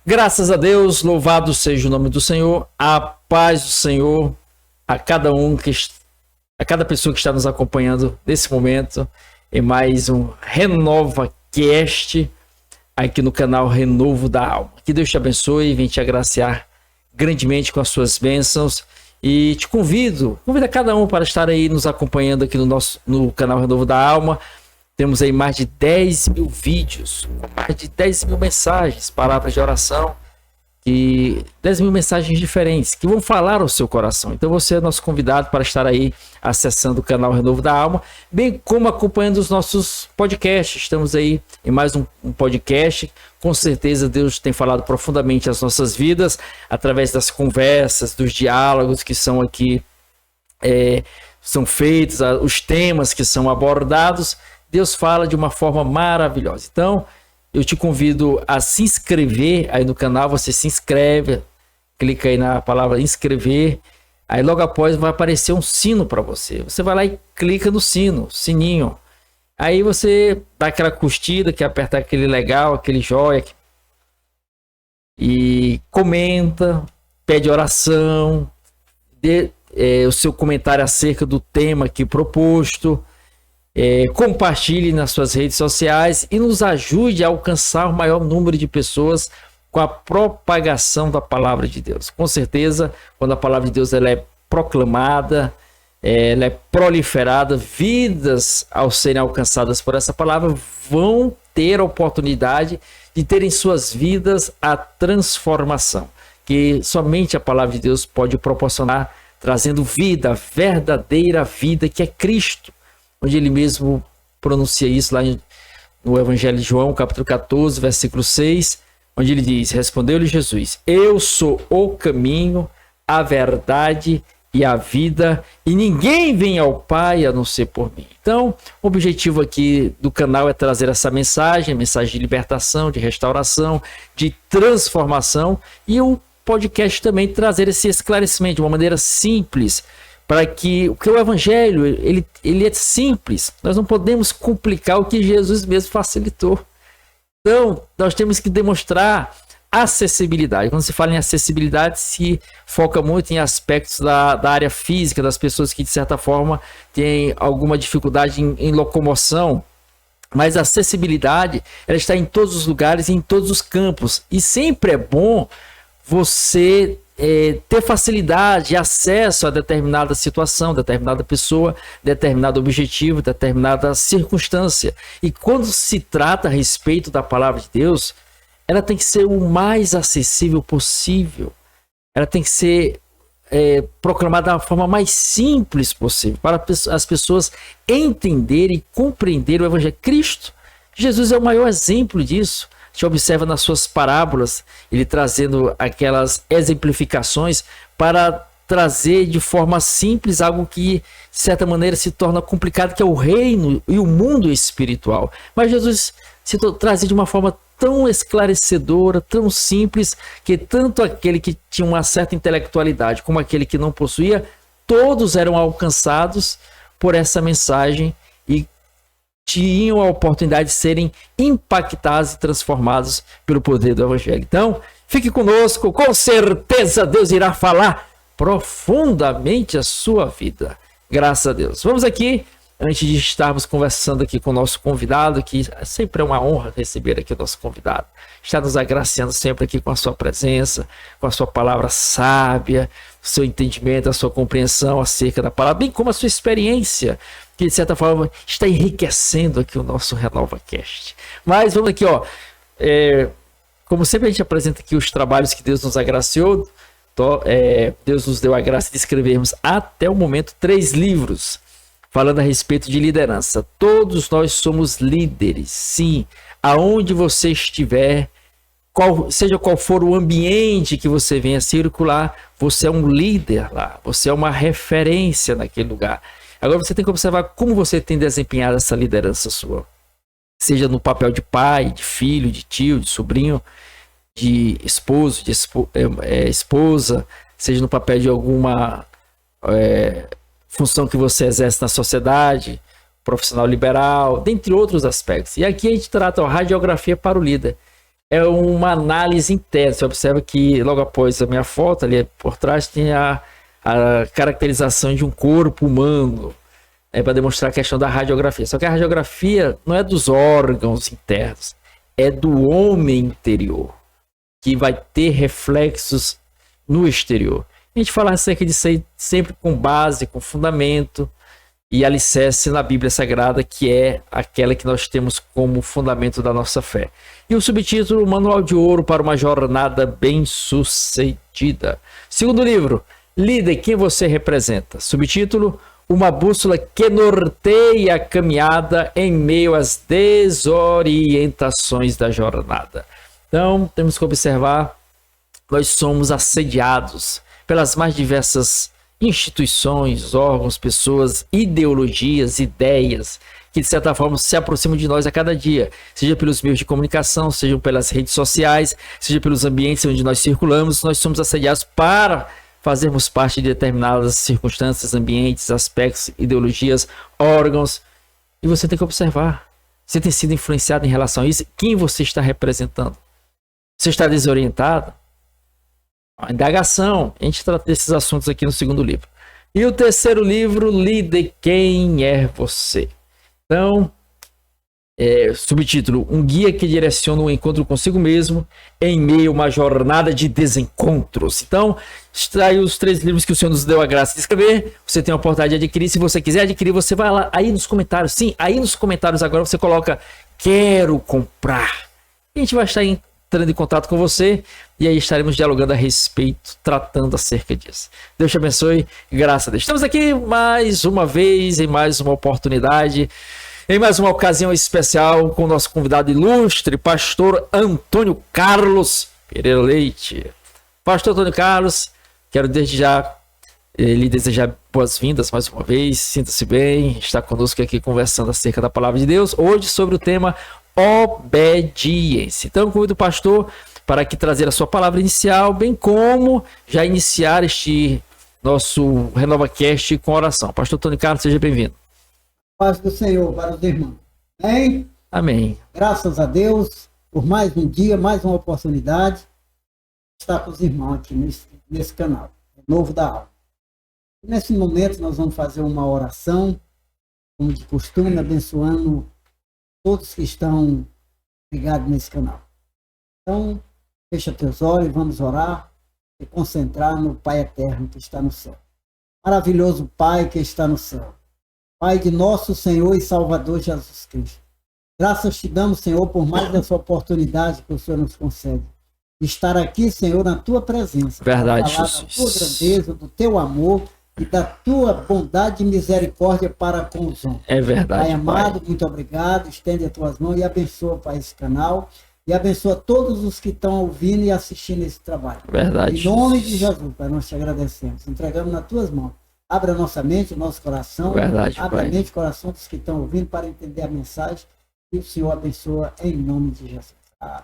Graças a Deus, louvado seja o nome do Senhor, a paz do Senhor a cada pessoa que está nos acompanhando nesse momento em mais um Renova Cast aqui no canal Renovo da Alma. Que Deus te abençoe e venha te agraciar grandemente com as suas bênçãos e te convido a cada um para estar aí nos acompanhando aqui no canal Renovo da Alma. Temos aí mais de 10 mil vídeos, mais de 10 mil mensagens, palavras de oração, 10 mil mensagens diferentes que vão falar ao seu coração. Então você é nosso convidado para estar aí acessando o canal Renovo da Alma, bem como acompanhando os nossos podcasts. Estamos aí em mais um podcast. Com certeza Deus tem falado profundamente às nossas vidas, através das conversas, dos diálogos que são aqui, são feitos, os temas que são abordados. Deus fala de uma forma maravilhosa. Então, eu te convido a se inscrever aí no canal. Você se inscreve, clica aí na palavra inscrever. Aí logo após vai aparecer um sino para você. Você vai lá e clica no sininho. Aí você dá aquela curtida, que aperta aquele legal, aquele joia. E comenta, pede oração, dê o seu comentário acerca do tema aqui proposto. Compartilhe nas suas redes sociais e nos ajude a alcançar o maior número de pessoas com a propagação da palavra de Deus. Com certeza, quando a palavra de Deus ela é proclamada, ela é proliferada, vidas ao serem alcançadas por essa palavra vão ter a oportunidade de ter em suas vidas a transformação que somente a palavra de Deus pode proporcionar, trazendo vida, a verdadeira vida que é Cristo. Onde ele mesmo pronuncia isso lá no Evangelho de João, capítulo 14, versículo 6, onde ele diz: respondeu-lhe Jesus, eu sou o caminho, a verdade e a vida, e ninguém vem ao Pai a não ser por mim. Então, o objetivo aqui do canal é trazer essa mensagem de libertação, de restauração, de transformação, e o podcast também trazer esse esclarecimento de uma maneira simples, para que o Evangelho ele é simples. Nós não podemos complicar o que Jesus mesmo facilitou. Então, nós temos que demonstrar acessibilidade. Quando se fala em acessibilidade, se foca muito em aspectos da área física, das pessoas que, de certa forma, têm alguma dificuldade em locomoção. Mas a acessibilidade ela está em todos os lugares e em todos os campos. E sempre é bom você ter facilidade, acesso a determinada situação, determinada pessoa, determinado objetivo, determinada circunstância. E quando se trata a respeito da palavra de Deus, ela tem que ser o mais acessível possível. Ela tem que ser proclamada da forma mais simples possível, para as pessoas entenderem e compreenderem o Evangelho. Cristo, Jesus é o maior exemplo disso. A gente observa nas suas parábolas, ele trazendo aquelas exemplificações para trazer de forma simples algo que, de certa maneira, se torna complicado, que é o reino e o mundo espiritual. Mas Jesus se trazia de uma forma tão esclarecedora, tão simples, que tanto aquele que tinha uma certa intelectualidade como aquele que não possuía, todos eram alcançados por essa mensagem e tinham a oportunidade de serem impactados e transformados pelo poder do Evangelho. Então, fique conosco, com certeza Deus irá falar profundamente a sua vida. Graças a Deus. Vamos aqui, antes de estarmos conversando aqui com o nosso convidado, que sempre é uma honra receber aqui o nosso convidado. Está nos agraciando sempre aqui com a sua presença, com a sua palavra sábia, o seu entendimento, a sua compreensão acerca da palavra, bem como a sua experiência, que de certa forma está enriquecendo aqui o nosso Renova Cast. Mas vamos aqui, como sempre a gente apresenta aqui os trabalhos que Deus nos agraciou. Deus nos deu a graça de escrevermos até o momento 3 livros falando a respeito de liderança. Todos nós somos líderes, sim, aonde você estiver, seja qual for o ambiente que você venha circular, você é um líder lá, você é uma referência naquele lugar. Agora você tem que observar como você tem desempenhado essa liderança sua. Seja no papel de pai, de filho, de tio, de sobrinho, de esposo, de esposa, seja no papel de alguma função que você exerce na sociedade, profissional liberal, dentre outros aspectos. E aqui a gente trata a radiografia para o líder. é uma análise interna. Você observa que logo após a minha foto, ali por trás, tem a caracterização de um corpo humano, para demonstrar a questão da radiografia. Só que a radiografia não é dos órgãos internos, é do homem interior, que vai ter reflexos no exterior. A gente fala acerca disso aí sempre com base, com fundamento e alicerce na Bíblia Sagrada, que é aquela que nós temos como fundamento da nossa fé. E o subtítulo, Manual de Ouro para uma Jornada Bem-Sucedida. Segundo livro, Líder, quem você representa? Subtítulo, uma bússola que norteia a caminhada em meio às desorientações da jornada. Então, temos que observar, nós somos assediados pelas mais diversas instituições, órgãos, pessoas, ideologias, ideias, que de certa forma se aproximam de nós a cada dia, seja pelos meios de comunicação, seja pelas redes sociais, seja pelos ambientes onde nós circulamos. Nós somos assediados para fazermos parte de determinadas circunstâncias, ambientes, aspectos, ideologias, órgãos, e você tem que observar. Você tem sido influenciado em relação a isso? Quem você está representando? Você está desorientado? A indagação. A gente trata desses assuntos aqui no segundo livro. E o terceiro livro, Líder, quem é você? Então, subtítulo, um guia que direciona o encontro consigo mesmo em meio a uma jornada de desencontros. Então, está aí os 3 livros que o Senhor nos deu a graça de escrever. Você tem a oportunidade de adquirir. Se você quiser adquirir, você vai lá aí nos comentários. Sim, aí nos comentários agora você coloca, quero comprar. E a gente vai estar entrando em contato com você e aí estaremos dialogando a respeito, tratando acerca disso. Deus te abençoe, graças a Deus. Estamos aqui mais uma vez, em mais uma oportunidade, em mais uma ocasião especial com o nosso convidado ilustre, pastor Antônio Carlos Pereira Leite. Pastor Antônio Carlos, quero desde já lhe desejar boas-vindas mais uma vez. Sinta-se bem, está conosco aqui conversando acerca da palavra de Deus, hoje sobre o tema obediência. Então, convido o pastor para aqui trazer a sua palavra inicial, bem como já iniciar este nosso RenovaCast com oração. Pastor Antônio Carlos, seja bem-vindo. Paz do Senhor para os irmãos. Amém? Amém. Graças a Deus por mais um dia, mais uma oportunidade de estar com os irmãos aqui nesse canal, Novo da Alma. Nesse momento nós vamos fazer uma oração, como de costume, abençoando todos que estão ligados nesse canal. Então, fecha teus olhos, vamos orar e concentrar no Pai Eterno que está no céu. Maravilhoso Pai que está no céu. Pai de nosso Senhor e Salvador Jesus Cristo. Graças te damos, Senhor, por mais essa oportunidade que o Senhor nos concede. De estar aqui, Senhor, na tua presença. Verdade, falar Jesus. da tua grandeza, do teu amor e da tua bondade e misericórdia para com os homens. É verdade, Pai amado, Pai. muito obrigado. Estende as tuas mãos e abençoa, Pai, esse canal. E abençoa todos os que estão ouvindo e assistindo esse trabalho. Verdade, Em nome Jesus. de Jesus, Pai, nós te agradecemos. Entregamos nas tuas mãos. Abra a nossa mente, o nosso coração. Verdade, Abra Pai. a mente e o coração dos que estão ouvindo para entender a mensagem. E o Senhor abençoa em nome de Jesus. Amém.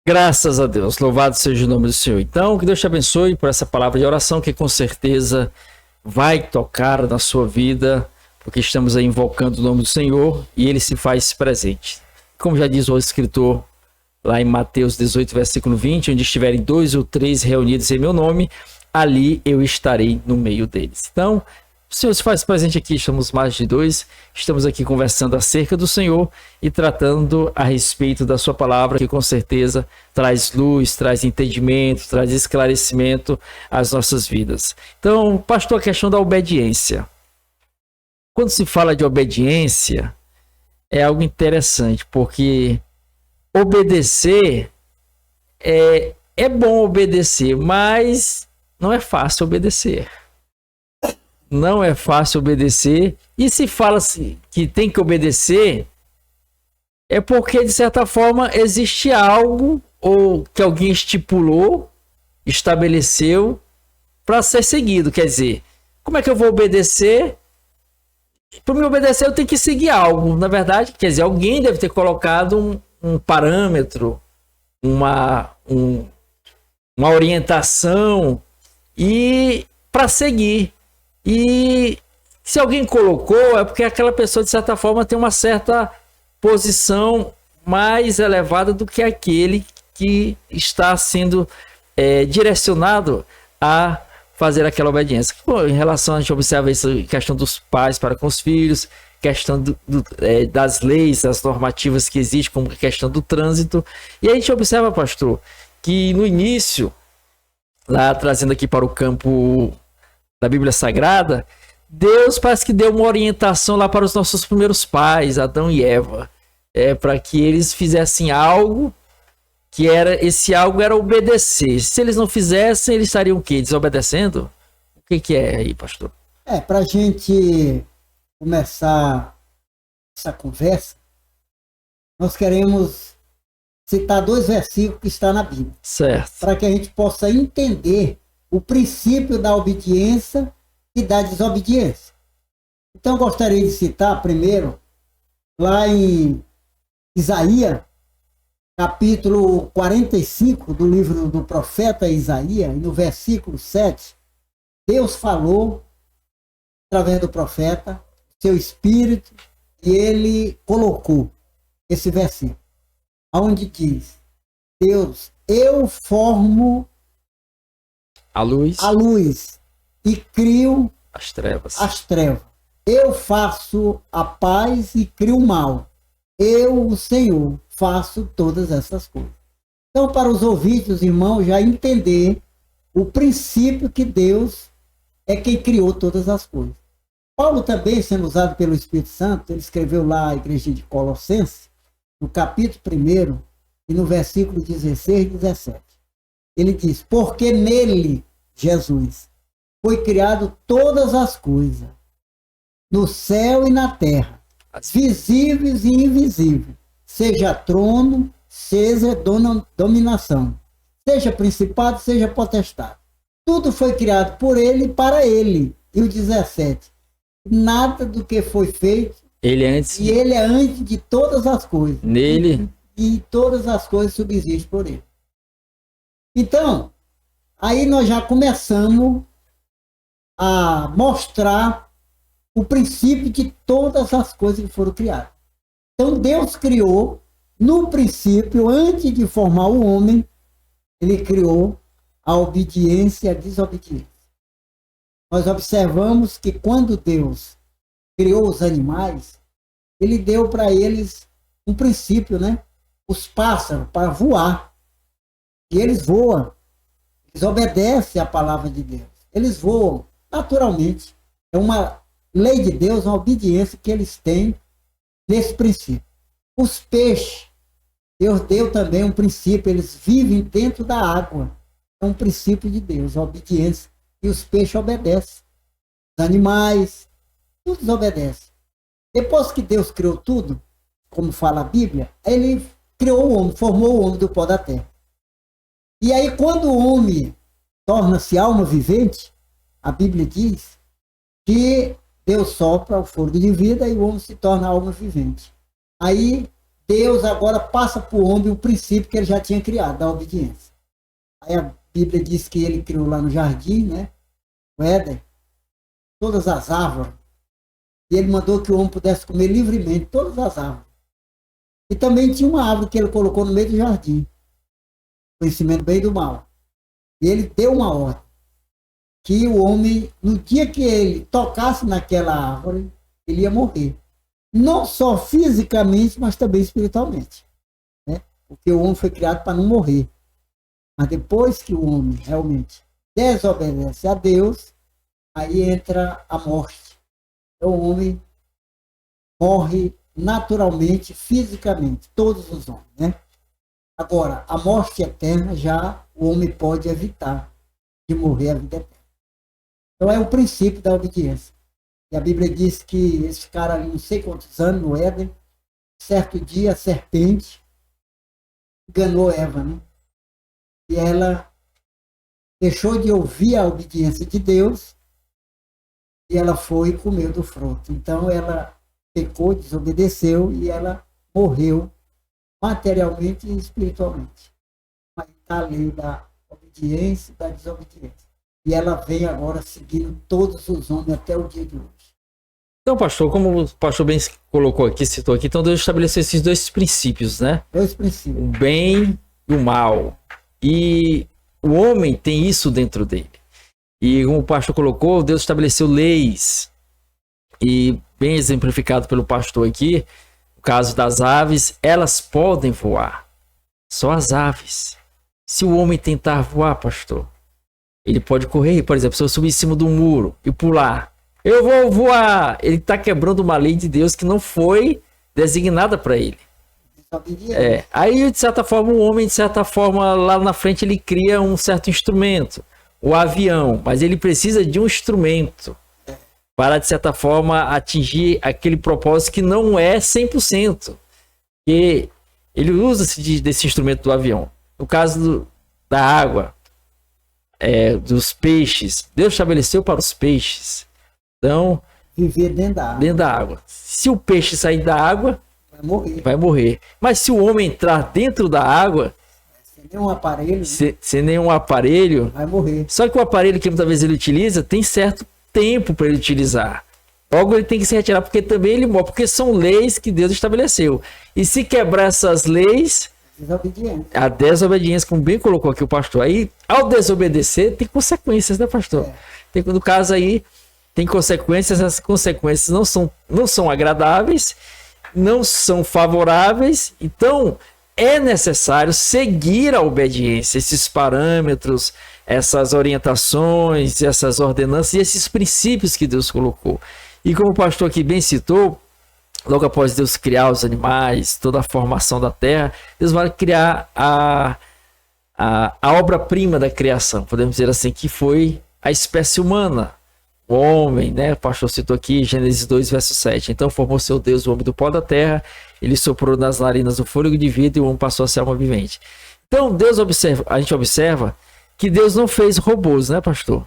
Graças a Deus, louvado seja o nome do Senhor. Então, que Deus te abençoe por essa palavra de oração que com certeza vai tocar na sua vida, porque estamos aí invocando o nome do Senhor e ele se faz presente. Como já diz o escritor lá em Mateus 18, versículo 20, onde estiverem 2 ou 3 reunidos em meu nome, ali eu estarei no meio deles. Então, o Senhor se faz presente aqui, estamos mais de 2, estamos aqui conversando acerca do Senhor e tratando a respeito da sua palavra, que com certeza traz luz, traz entendimento, traz esclarecimento às nossas vidas. Então, pastor, a questão da obediência. Quando se fala de obediência, é algo interessante, porque obedecer é bom obedecer, mas não é fácil obedecer. Não é fácil obedecer. E se fala assim, que tem que obedecer, é porque, de certa forma, existe algo ou que alguém estipulou, estabeleceu para ser seguido. Quer dizer, como é que eu vou obedecer? Para me obedecer, eu tenho que seguir algo. Na verdade, quer dizer, alguém deve ter colocado um parâmetro, uma orientação e para seguir. E se alguém colocou, é porque aquela pessoa, de certa forma, tem uma certa posição mais elevada do que aquele que está sendo direcionado a fazer aquela obediência. Pô, em relação a gente observa essa questão dos pais para com os filhos, questão das leis, das normativas que existem, como a questão do trânsito. E a gente observa, pastor, que no início, lá trazendo aqui para o campo da Bíblia Sagrada, Deus parece que deu uma orientação lá para os nossos primeiros pais, Adão e Eva, para que eles fizessem algo, que esse algo era obedecer. Se eles não fizessem, eles estariam o quê? Desobedecendo? O que é aí, pastor? Para a gente começar essa conversa, nós queremos citar 2 versículos que estão na Bíblia. Certo. Para que a gente possa entender o princípio da obediência e da desobediência. Então, eu gostaria de citar primeiro, lá em Isaías, capítulo 45 do livro do profeta Isaías, no versículo 7, Deus falou, através do profeta, seu espírito, e ele colocou esse versículo, onde diz: Deus, eu formo a luz e crio as trevas. Eu faço a paz e crio o mal. Eu, o Senhor, faço todas essas coisas. Então, para os ouvintes, irmãos, já entender o princípio que Deus é quem criou todas as coisas. Paulo também, sendo usado pelo Espírito Santo, ele escreveu lá à igreja de Colossenses, no capítulo 1 e no versículo 16 e 17. Ele diz: porque nele, Jesus, foi criado todas as coisas, no céu e na terra, visíveis e invisíveis, seja trono, seja dominação, seja principado, seja potestade. Tudo foi criado por ele e para ele. E o 17, nada do que foi feito, ele é antes de todas as coisas. Nele. E todas as coisas subsistem por ele. Então, aí nós já começamos a mostrar o princípio de todas as coisas que foram criadas. Então, Deus criou, no princípio, antes de formar o homem, ele criou a obediência e a desobediência. Nós observamos que quando Deus criou os animais, ele deu para eles um princípio, né? Os pássaros, para voar. E eles voam. Eles obedecem à palavra de Deus. Eles voam naturalmente. É uma lei de Deus, uma obediência que eles têm nesse princípio. Os peixes, Deus deu também um princípio, eles vivem dentro da água. É um princípio de Deus, a obediência. E os peixes obedecem. Os animais, todos obedecem. Depois que Deus criou tudo, como fala a Bíblia, ele criou o homem, formou o homem do pó da terra. E aí, quando o homem torna-se alma vivente, a Bíblia diz que Deus sopra o fôlego de vida e o homem se torna alma vivente. Aí, Deus agora passa para o homem o princípio que ele já tinha criado, da obediência. Aí a Bíblia diz que ele criou lá no jardim, né? O Éden, todas as árvores. E ele mandou que o homem pudesse comer livremente todas as árvores. E também tinha uma árvore que ele colocou no meio do jardim. Conhecimento do bem e do mal. E ele deu uma ordem. Que o homem, no dia que ele tocasse naquela árvore, ele ia morrer. Não só fisicamente, mas também espiritualmente. Né? Porque o homem foi criado para não morrer. Mas depois que o homem realmente desobedece a Deus, aí entra a morte. Então o homem morre naturalmente, fisicamente, todos os homens, né? Agora, a morte eterna já o homem pode evitar de morrer a vida eterna. Então é o princípio da obediência. E a Bíblia diz que eles ficaram ali não sei quantos anos no Éden. Certo dia a serpente enganou Eva, né? E ela deixou de ouvir a obediência de Deus e ela foi e comeu do fruto. Então ela pecou, desobedeceu e ela morreu materialmente e espiritualmente. Mas está a lei da obediência e da desobediência. E ela vem agora seguindo todos os homens até o dia de hoje. Então, pastor, como o pastor bem colocou aqui, citou aqui, então Deus estabeleceu esses 2 princípios, né? 2 princípios. O bem e o mal. E o homem tem isso dentro dele. E como o pastor colocou, Deus estabeleceu leis. E bem exemplificado pelo pastor aqui, no caso das aves, elas podem voar. Só as aves. Se o homem tentar voar, pastor, ele pode correr. Por exemplo, se eu subir em cima do muro e pular, eu vou voar. Ele está quebrando uma lei de Deus que não foi designada para ele. Aí, de certa forma, o homem, de certa forma, lá na frente, ele cria um certo instrumento, o avião, mas ele precisa de um instrumento para, de certa forma, atingir aquele propósito que não é 100%. E ele usa-se desse instrumento do avião. No caso da água, dos peixes, Deus estabeleceu para os peixes. Então, viver dentro da água. Dentro da água. Se o peixe sair da água, vai morrer. Mas se o homem entrar dentro da água, sem nenhum aparelho, sem nenhum aparelho, vai morrer. Só que o aparelho que muitas vezes ele utiliza tem certo tempo para ele utilizar. Logo ele tem que se retirar porque também ele morre, porque são leis que Deus estabeleceu. E se quebrar essas leis, a desobediência, como bem colocou aqui o pastor, aí ao desobedecer tem consequências, né, pastor? No caso aí tem consequências, essas consequências não são agradáveis, não são favoráveis, então é necessário seguir a obediência, esses parâmetros, essas orientações, essas ordenanças e esses princípios que Deus colocou. E como o pastor aqui bem citou, logo após Deus criar os animais, toda a formação da terra, Deus vai criar a obra-prima da criação, podemos dizer assim, que foi a espécie humana. O homem, né? O pastor citou aqui, Gênesis 2, verso 7. Então formou seu Deus o homem do pó da terra, ele soprou nas narinas o fôlego de vida e o homem passou a ser alma vivente. Então a gente observa que Deus não fez robôs, né, pastor?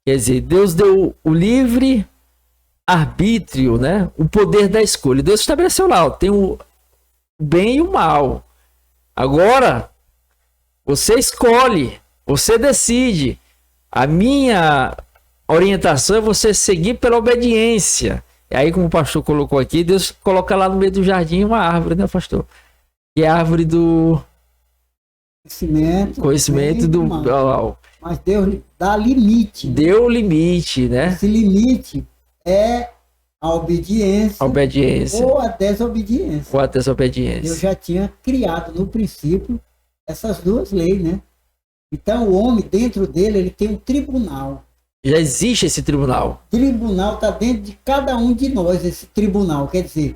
Quer dizer, Deus deu o livre arbítrio, né? O poder da escolha. Deus estabeleceu lá, tem o bem e o mal. Agora, você escolhe, você decide. A minha orientação é você seguir pela obediência. E aí, como o pastor colocou aqui, Deus coloca lá no meio do jardim uma árvore, né, pastor? Que é a árvore do conhecimento do mal. Mas Deus dá limite. Deu limite, né? Esse limite é a obediência, ou a desobediência. Deus já tinha criado no princípio essas duas leis, né? Então o homem, dentro dele, ele tem um tribunal. Já existe esse tribunal. O tribunal está dentro de cada um de nós, esse tribunal. Quer dizer,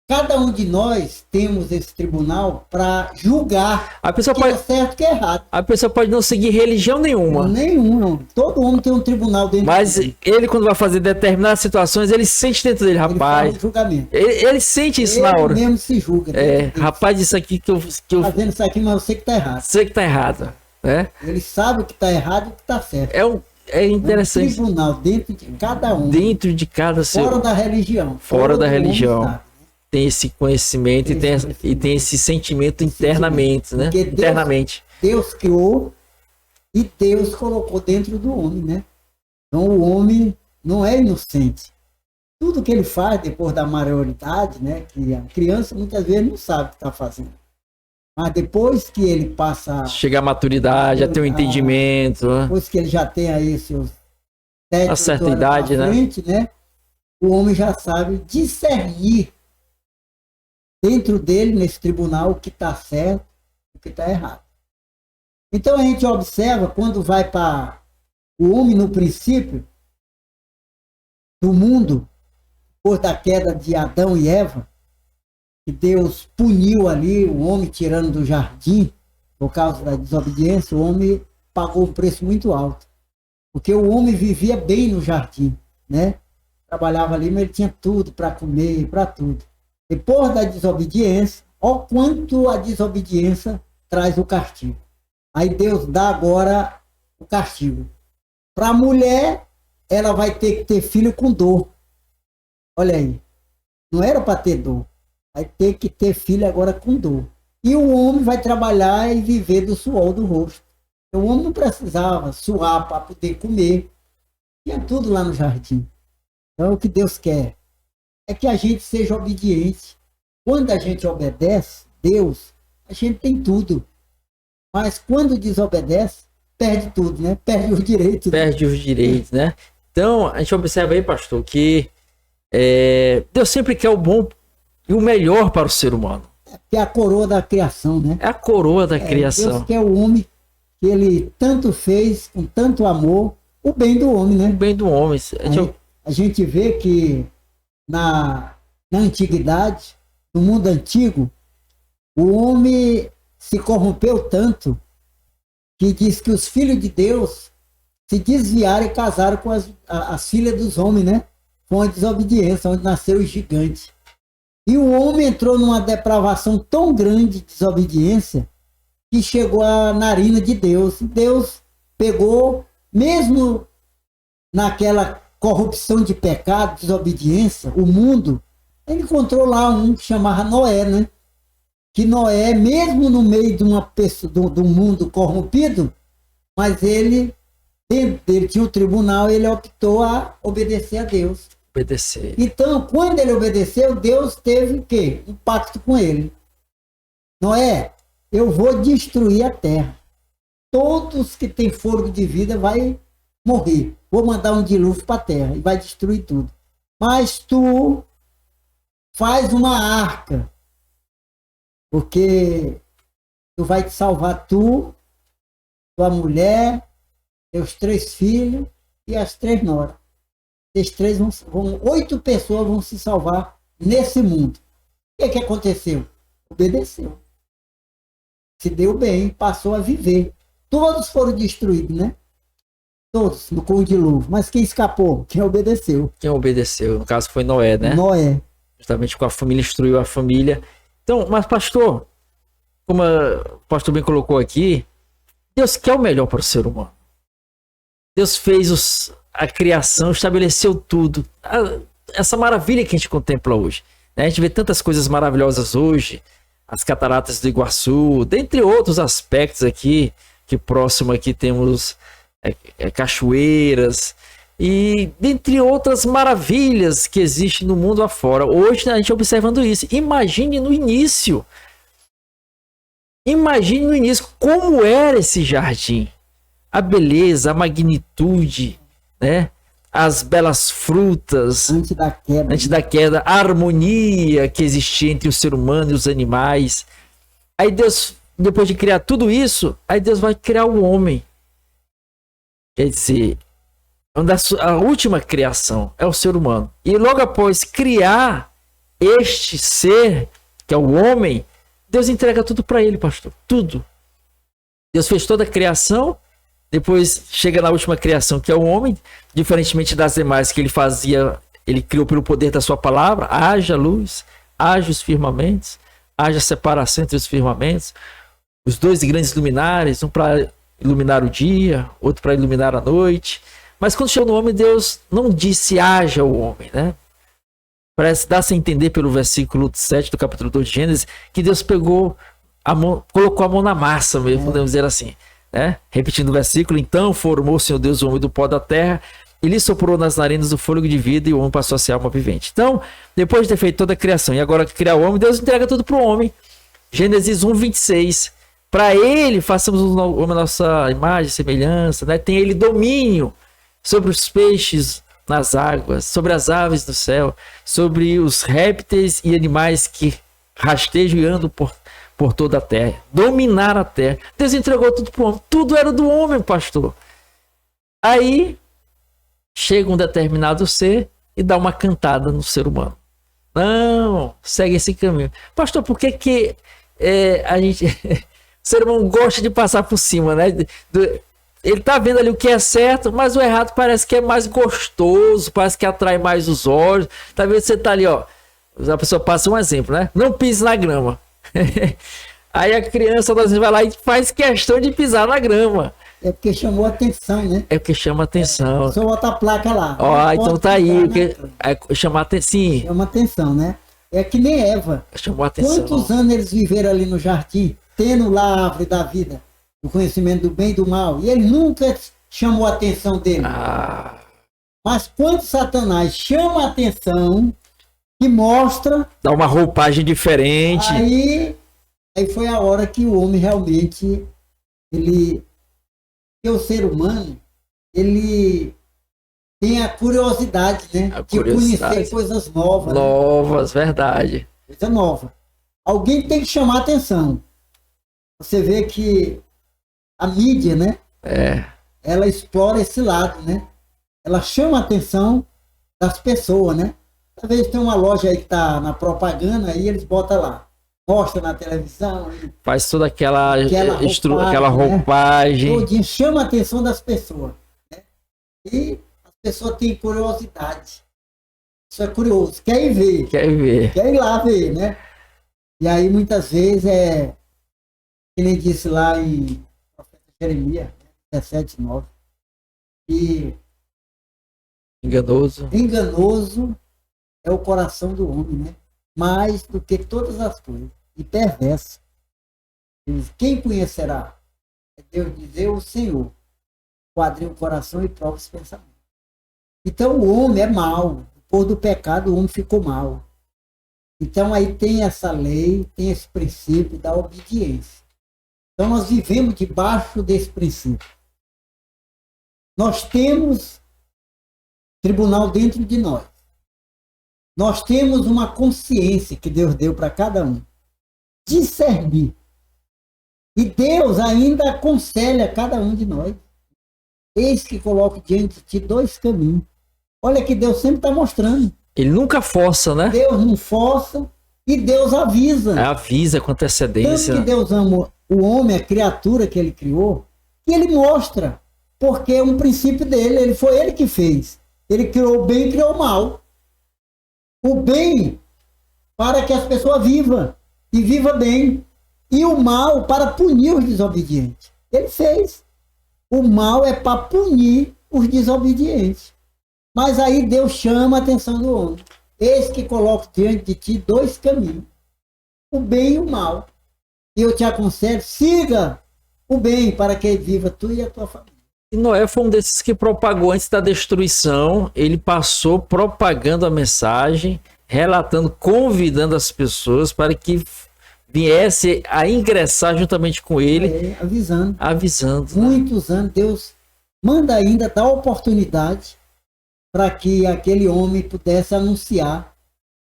cada um de nós temos esse tribunal para julgar a pessoa que é certo e que é errado. A pessoa pode não seguir religião nenhuma. Nenhuma. Todo homem tem um tribunal dentro Mas dele. Ele, quando vai fazer determinadas situações, ele sente dentro dele, rapaz. Ele faz o julgamento. Ele sente isso na hora. Ele mesmo se julga. Rapaz, isso aqui que eu fazendo isso aqui, mas eu sei que está errado. Sei que está errado. Né? Ele sabe o que está errado e o que está certo. É interessante. Um tribunal dentro de cada um. Dentro de cada ser. Fora da religião. Fora da religião. Sabe, né? Tem esse conhecimento e tem esse sentimento internamente, né? Internamente. Deus criou e Deus colocou dentro do homem, né? Então o homem não é inocente. Tudo que ele faz depois da maioridade, né? Que a criança muitas vezes não sabe o que está fazendo. Mas depois que ele passa... Chega à maturidade, já tem um entendimento. Depois que ele já tem aí seus 7, a certa idade, frente, né? O homem já sabe discernir dentro dele, nesse tribunal, o que está certo e o que está errado. Então a gente observa, quando vai para o homem no princípio do mundo, depois da queda de Adão e Eva, que Deus puniu ali o homem tirando do jardim, por causa da desobediência, o homem pagou um preço muito alto. Porque o homem vivia bem no jardim, né? Trabalhava ali, mas ele tinha tudo para comer, para tudo. Depois da desobediência, olha quanto a desobediência traz o castigo. Aí Deus dá agora o castigo. Para a mulher, ela vai ter que ter filho com dor. Olha aí. Não era para ter dor. Vai ter que ter filho agora com dor. E o homem vai trabalhar e viver do suor do rosto. O homem não precisava suar para poder comer. Tinha tudo lá no jardim. Então o que Deus quer é que a gente seja obediente. Quando a gente obedece Deus, a gente tem tudo. Mas quando desobedece, perde tudo, né? Perde os direitos. Perde os direitos, né? Então, a gente observa aí, pastor, que Deus sempre quer o bom e o melhor para o ser humano. Que é a coroa da criação, né? É a coroa da criação. Deus quer o homem que ele tanto fez, com tanto amor, o bem do homem, né? O bem do homem. A gente vê que na antiguidade, no mundo antigo, o homem se corrompeu tanto que diz que os filhos de Deus se desviaram e casaram com as filhas dos homens, né? Com a desobediência, onde nasceu o gigante. E o homem entrou numa depravação tão grande de desobediência que chegou à narina de Deus. Deus pegou, mesmo naquela corrupção de pecado, desobediência, o mundo, ele encontrou lá um que chamava Noé, né? Que Noé, mesmo no meio de uma pessoa, do mundo corrompido, mas ele tinha um tribunal, ele optou a obedecer a Deus. Obedecer. Então, quando ele obedeceu, Deus teve o quê? Um pacto com ele. Noé, eu vou destruir a terra. Todos que têm fôlego de vida vai morrer. Vou mandar um dilúvio para a terra e vai destruir tudo. Mas tu faz uma arca, porque tu vai te salvar tua mulher, teus 3 filhos e as 3 noras. Esses 3 8 pessoas vão se salvar nesse mundo. O que aconteceu? Obedeceu. Se deu bem, passou a viver. Todos foram destruídos, né? Todos, com o dilúvio. Mas quem escapou? Quem obedeceu. Quem obedeceu? No caso foi Noé, né? Noé. Justamente com a família, instruiu a família. Então, mas pastor, como o pastor bem colocou aqui, Deus quer o melhor para o ser humano. Deus fez a criação, estabeleceu tudo. Essa maravilha que a gente contempla hoje. Né? A gente vê tantas coisas maravilhosas hoje. As cataratas do Iguaçu, dentre outros aspectos aqui, que próximo aqui temos cachoeiras, e dentre outras maravilhas que existem no mundo afora. Hoje a gente observando isso. Imagine no início como era esse jardim. A beleza, a magnitude, né? As belas frutas. Antes da queda, a harmonia que existia entre o ser humano e os animais. Aí Deus, depois de criar tudo isso, aí Deus vai criar o homem. Quer dizer, a última criação é o ser humano. E logo após criar este ser, que é o homem, Deus entrega tudo para ele, pastor. Tudo. Deus fez toda a criação, depois chega na última criação, que é o homem, diferentemente das demais que ele fazia, ele criou pelo poder da sua palavra, haja luz, haja os firmamentos, haja separação entre os firmamentos, os 2 grandes luminares, um para iluminar o dia, outro para iluminar a noite. Mas quando chegou no homem, Deus não disse haja o homem, né? Parece dar-se a entender pelo versículo 7 do capítulo 2 de Gênesis, que Deus pegou a mão, colocou a mão na massa mesmo, podemos dizer assim. Né? Repetindo o versículo, então formou o Senhor Deus o homem do pó da terra e lhe soprou nas narinas o fôlego de vida e o homem passou a ser alma vivente. Então, depois de ter feito toda a criação e agora criar o homem, Deus entrega tudo para o homem. Gênesis 1:26. Para ele façamos o homem a nossa imagem, semelhança, né? Tem ele domínio sobre os peixes nas águas, sobre as aves do céu, sobre os répteis e animais que rastejam e andam por toda a terra, dominar a terra. Deus entregou tudo para o homem. Tudo era do homem, pastor. Aí chega um determinado ser e dá uma cantada no ser humano. Não, segue esse caminho. Pastor, por que a gente, o ser humano gosta de passar por cima, né? Ele tá vendo ali o que é certo, mas o errado parece que é mais gostoso, parece que atrai mais os olhos. Tá vendo? Você tá ali, ó. A pessoa passa um exemplo, né? Não pise na grama. Aí a criança às vezes vai lá e faz questão de pisar na grama. É porque chamou a atenção, né? É porque chama atenção. Só bota a placa lá. Ó, então tá aí. Chamar atenção. Chama atenção, né? É que nem Eva. Chamou a atenção. Quantos anos eles viveram ali no jardim, tendo lá a árvore da vida, o conhecimento do bem e do mal, e ele nunca chamou a atenção dele. Mas quando Satanás chama a atenção e mostra... Dá uma roupagem diferente. Aí foi a hora que o homem realmente que o ser humano, ele tem a curiosidade, né? A de curiosidade. conhecer coisas novas. Novas, verdade. Coisa nova. Alguém tem que chamar a atenção. Você vê que a mídia, né? Ela explora esse lado, né? Ela chama a atenção das pessoas, né? Talvez tem uma loja aí que está na propaganda, aí eles botam lá. Mostra na televisão. Faz toda aquela roupagem. roupagem. Né? Todinho, chama a atenção das pessoas. Né? E as pessoas têm curiosidade. Isso é curioso. Quer ir ver. Quer ver. Quer ir lá ver, né? E aí, muitas vezes, que nem disse lá em Jeremias 17:9, que enganoso é o coração do homem, né? Mais do que todas as coisas. E perverso. Quem conhecerá? É Deus dizer o Senhor. Quadrinha o coração e prova os pensamentos. Então o homem é mau. Por do pecado o homem ficou mau. Então aí tem essa lei, tem esse princípio da obediência. Então nós vivemos debaixo desse princípio. Nós temos tribunal dentro de nós. Nós temos uma consciência que Deus deu para cada um. Discernir. E Deus ainda aconselha cada um de nós. Eis que coloco diante de ti 2 caminhos. Olha que Deus sempre está mostrando. Ele nunca força, né? Deus não força e Deus avisa. Avisa com antecedência. Tanto que Deus ama o homem, a criatura que ele criou, e ele mostra. Porque é um princípio dele. Foi ele que fez. Ele criou o bem e criou o mal. O bem para que as pessoas vivam e vivam bem. E o mal para punir os desobedientes. Ele fez. O mal é para punir os desobedientes. Mas aí Deus chama a atenção do homem. Eis que coloco diante de ti 2 caminhos. O bem e o mal. E eu te aconselho, siga o bem para que viva tu e a tua família. E Noé foi um desses que propagou antes da destruição. Ele passou propagando a mensagem, relatando, convidando as pessoas para que viesse a ingressar juntamente com ele. Avisando. Muitos anos, Deus manda ainda dar oportunidade para que aquele homem pudesse anunciar.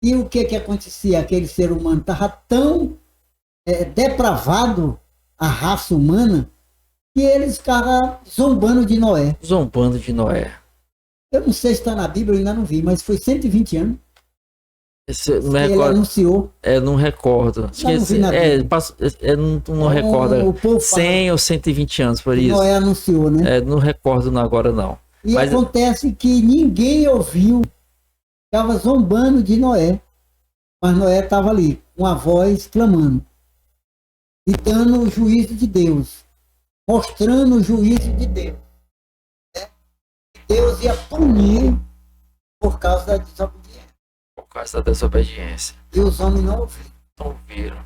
E o que acontecia? Aquele ser humano estava tão depravado, a raça humana, que eles ficaram zombando de Noé. Eu não sei se está na Bíblia, eu ainda não vi, mas foi 120 anos. Ele anunciou. Não recordo. Não recordo. 100 ou 120 anos, por isso. Noé anunciou, né? Não recordo agora, não. E acontece que ninguém ouviu. Estava zombando de Noé. Mas Noé estava ali, com a voz clamando. E dando o juízo de Deus. Mostrando o juízo de Deus. Deus ia punir por causa da desobediência. E os homens não ouviram.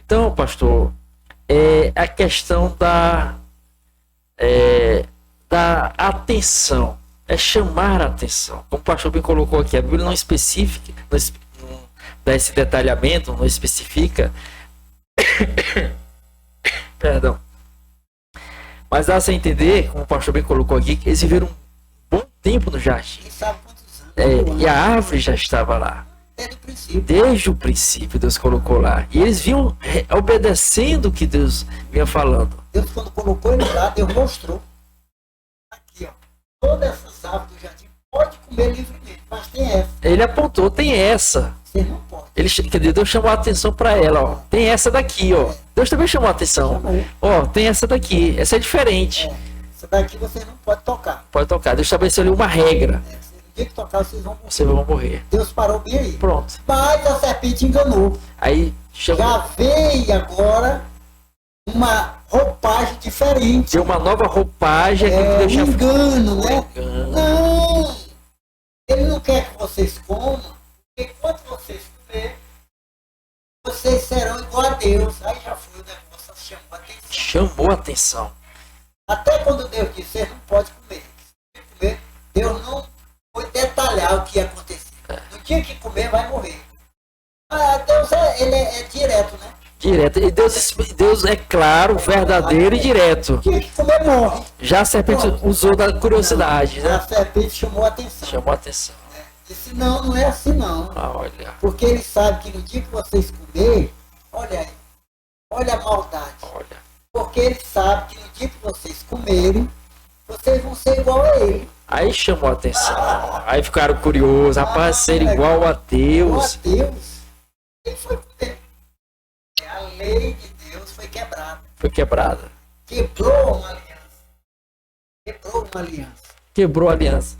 Então, pastor, a questão da atenção, chamar a atenção. Como o pastor bem colocou aqui, a Bíblia não especifica, não dá esse detalhamento, não especifica. Perdão. Mas dá a entender, como o pastor bem colocou aqui, que eles viveram um bom tempo no jardim. Quem sabe quantos anos? E a árvore já estava lá. Desde o princípio Deus colocou lá. E eles vinham obedecendo o que Deus vinha falando. Deus, quando colocou ele lá, Deus mostrou. Aqui, ó. Todas essas árvores do jardim pode comer livremente, mas tem essa. Ele apontou, tem essa. Você não pode. Deus chamou a atenção para ela, ó. Tem essa daqui, ó. Deus também chamou a atenção. Ó, tem essa daqui. Essa é diferente. Essa daqui você não pode tocar. Pode tocar. Deus estabeleceu ali uma regra. No dia que tocar, vocês vão morrer. Vocês vão morrer. Deus parou bem aí. Pronto. Mas a serpente enganou. Aí já veio agora uma roupagem diferente. Deu uma nova roupagem. Engano, né? Não! Ele não quer que vocês comam, porque quando vocês comerem, vocês serão igual a Deus. Aí já foi o negócio, chamou a atenção. Até quando Deus disse, você não pode comer. Deus não foi detalhar o que ia acontecer. No dia que comer, vai morrer. Deus ele é direto, né? Direto. E Deus é claro, verdadeiro e direto. Tinha que comer, morre. Já a serpente usou da curiosidade, né? A serpente chamou a atenção. Chamou a atenção. Disse, não, não é assim não. Olha. Porque ele sabe que no dia que vocês comerem, olha aí, olha a maldade. Olha. Porque ele sabe que no dia que vocês comerem, vocês vão ser igual a ele. Aí chamou a atenção. Aí ficaram curiosos. Rapaz, ser igual a Deus. Igual a Deus. Ele foi comer. A lei de Deus foi quebrada. Foi quebrada. Quebrou uma aliança. Quebrou uma aliança. Quebrou a aliança.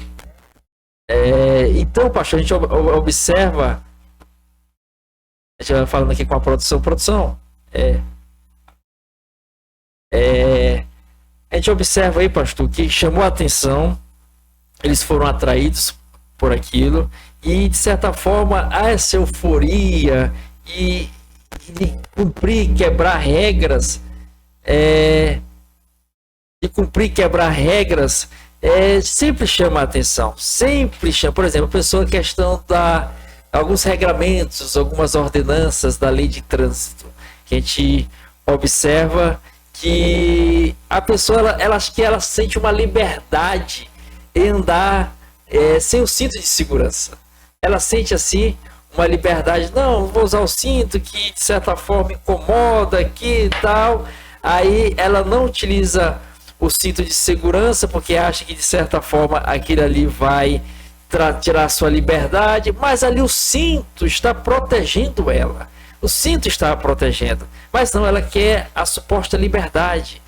Então, pastor, a gente observa. A gente vai falando aqui com a produção. Produção. A gente observa aí, pastor, que chamou a atenção. Eles foram atraídos por aquilo. E, de certa forma, há essa euforia e de cumprir, quebrar regras. Sempre chama a atenção. Sempre chama. Por exemplo, a pessoa, questão alguns regramentos, algumas ordenanças da lei de trânsito, que a gente observa que a pessoa, ela sente uma liberdade em andar sem o cinto de segurança. Ela sente assim uma liberdade, não, vou usar o cinto que de certa forma incomoda aqui e tal. Aí ela não utiliza o cinto de segurança porque acha que de certa forma aquilo ali vai tirar sua liberdade, mas ali o cinto está protegendo ela. O cinto está protegendo, mas não, ela quer a suposta liberdade.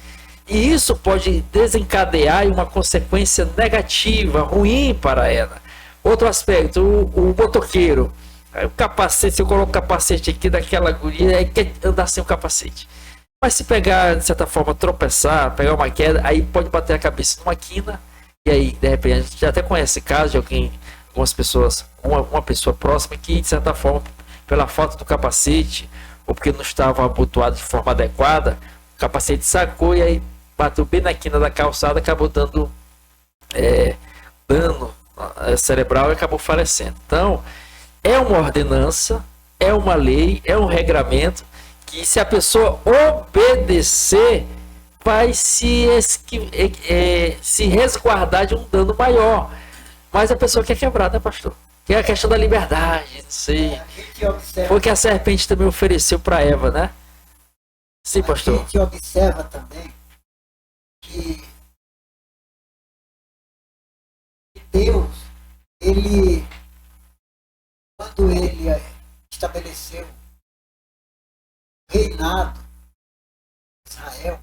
E isso pode desencadear uma consequência negativa, ruim para ela. Outro aspecto, o motoqueiro. O capacete, se eu coloco o capacete aqui daquela guria, aí quer andar sem o capacete. Mas se pegar, de certa forma, tropeçar, pegar uma queda, aí pode bater a cabeça numa quina. E aí, de repente, a gente já até conhece casos de algumas pessoas, uma pessoa próxima que, de certa forma, pela falta do capacete, ou porque não estava abotoado de forma adequada, o capacete sacou e aí bateu bem na quina da calçada, acabou dando dano cerebral e acabou falecendo. Então, é uma ordenança, é uma lei, é um regramento que, se a pessoa obedecer, vai se resguardar de um dano maior. Mas a pessoa quer quebrar, né, pastor? Que é a questão da liberdade, não sei. Foi o que a serpente também ofereceu para Eva, né? Sim, pastor. A gente observa também que Deus, quando ele estabeleceu o reinado de Israel.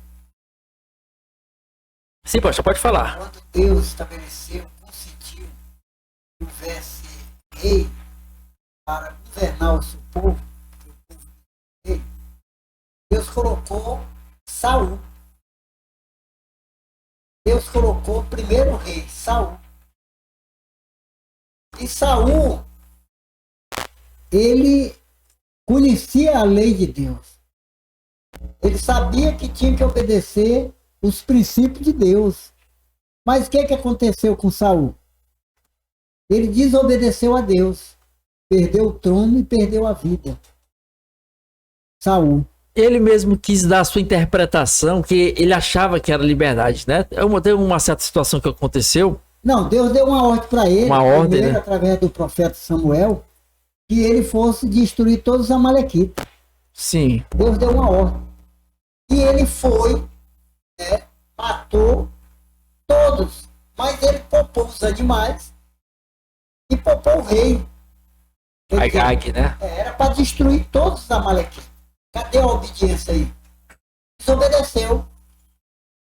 Sim, pastor, pode falar. Quando Deus estabeleceu, conseguiu que houvesse rei para governar o seu povo, Deus colocou Saul. Deus colocou o primeiro rei, Saul. E Saul, ele conhecia a lei de Deus. Ele sabia que tinha que obedecer os princípios de Deus. Mas o que aconteceu com Saul? Ele desobedeceu a Deus. Perdeu o trono e perdeu a vida. Saul. Ele mesmo quis dar a sua interpretação, que ele achava que era liberdade, né? Teve uma certa situação que aconteceu. Não, Deus deu uma ordem para ele, uma ordem, primeiro, né? Através do profeta Samuel, que ele fosse destruir todos os amalequitas. Sim. Deus deu uma ordem. E ele foi, matou todos, mas ele poupou os animais e poupou o rei. Agag, né? Era para destruir todos os amalequitas. Cadê a obediência aí? Desobedeceu.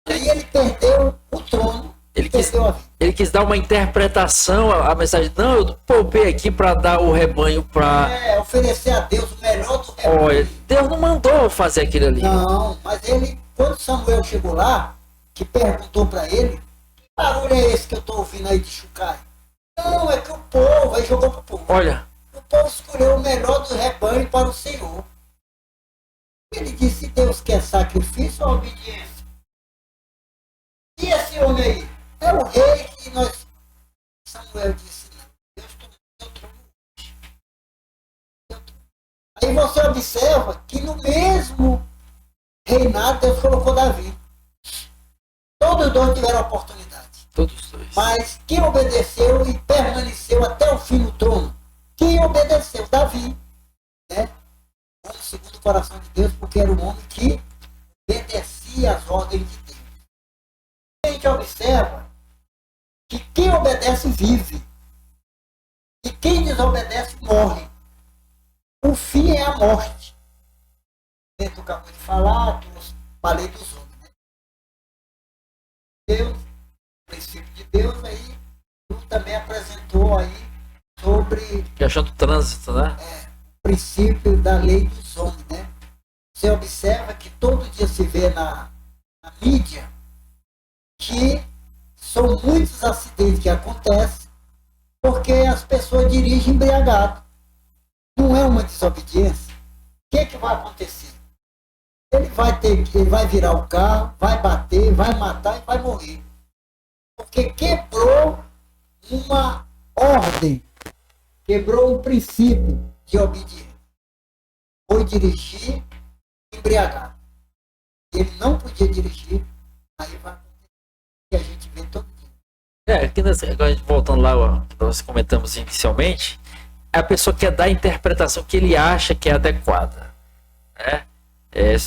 Aí ele perdeu o trono. Ele quis dar uma interpretação à mensagem. Não, eu poupei aqui para dar o rebanho para... oferecer a Deus o melhor do rebanho. Olha, Deus não mandou fazer aquilo ali. Não, mas ele, quando Samuel chegou lá, que perguntou para ele, que barulho é esse que eu estou ouvindo aí de chocalho? Não, é que o povo, aí jogou para o povo. Olha. O povo escolheu o melhor do rebanho para o Senhor. Ele disse, Deus quer sacrifício ou obediência? E esse homem aí? É o rei que nós... Samuel disse, não, Deus tomou meu trono hoje. Aí você observa que no mesmo reinado Deus colocou Davi. Todos os dois tiveram oportunidade. Todos os dois. Mas quem obedeceu e permaneceu até o fim no trono? Quem obedeceu? Davi. Né? Homem segundo o coração de Deus, porque era um homem que obedecia às ordens de Deus. A gente observa que quem obedece vive. E quem desobedece morre. O fim é a morte. Tu acabou de falar, falei dos homens. Né? Deus, o princípio de Deus, aí tu também apresentou aí sobre questão do trânsito, né? O princípio da lei dos homens, né? Você observa que todo dia se vê na mídia que são muitos acidentes que acontecem porque as pessoas dirigem embriagado. Não é uma desobediência. O que vai acontecer? Ele vai virar o carro, vai bater, vai matar e vai morrer. Porque quebrou uma ordem, quebrou um princípio de obediência. Foi dirigir embriagado. Ele não podia dirigir, aí vai acontecer o que a gente vê todo dia. Aqui agora voltando lá, ó, que nós comentamos inicialmente, a pessoa quer dar a interpretação que ele acha que é adequada. Né?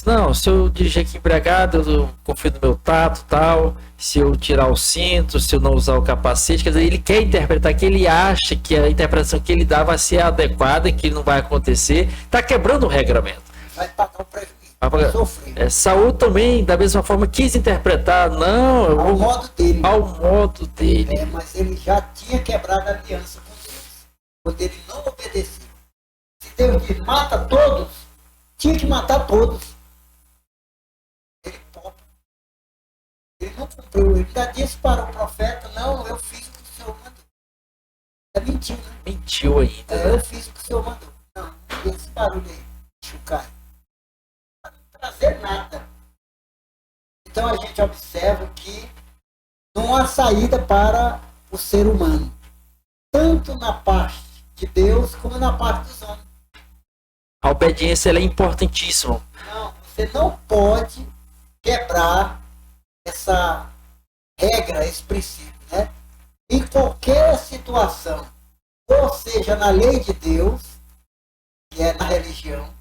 Não, se eu dirigir aqui embriagado, eu confio no meu tato, tal. Se eu tirar o cinto, se eu não usar o capacete, quer dizer, ele quer interpretar que ele acha que a interpretação que ele dá vai ser adequada, que não vai acontecer. Está quebrando o regramento. Vai pagar o prejuízo. Vai sofrer. Saul também, da mesma forma, quis interpretar, não. Ao modo dele. Ao modo dele. Mas ele já tinha quebrado a aliança com Deus. Quando ele não obedeceu. Se Deus diz, mata todos, tinha que matar todos. Ele poupa. Ele não cumpriu. Ele ainda disse para o profeta, não, eu fiz o que o Senhor mandou. Mentiu, né? Mentiu ainda. Eu fiz o que o Senhor mandou. Não, esse barulho aí, chucar. Não trazer nada. Então a gente observa que não há saída para o ser humano. Tanto na parte de Deus como na parte dos homens. A obediência ela é importantíssima. Não, você não pode quebrar essa regra, esse princípio, né? Em qualquer situação, ou seja, na lei de Deus, que é na religião,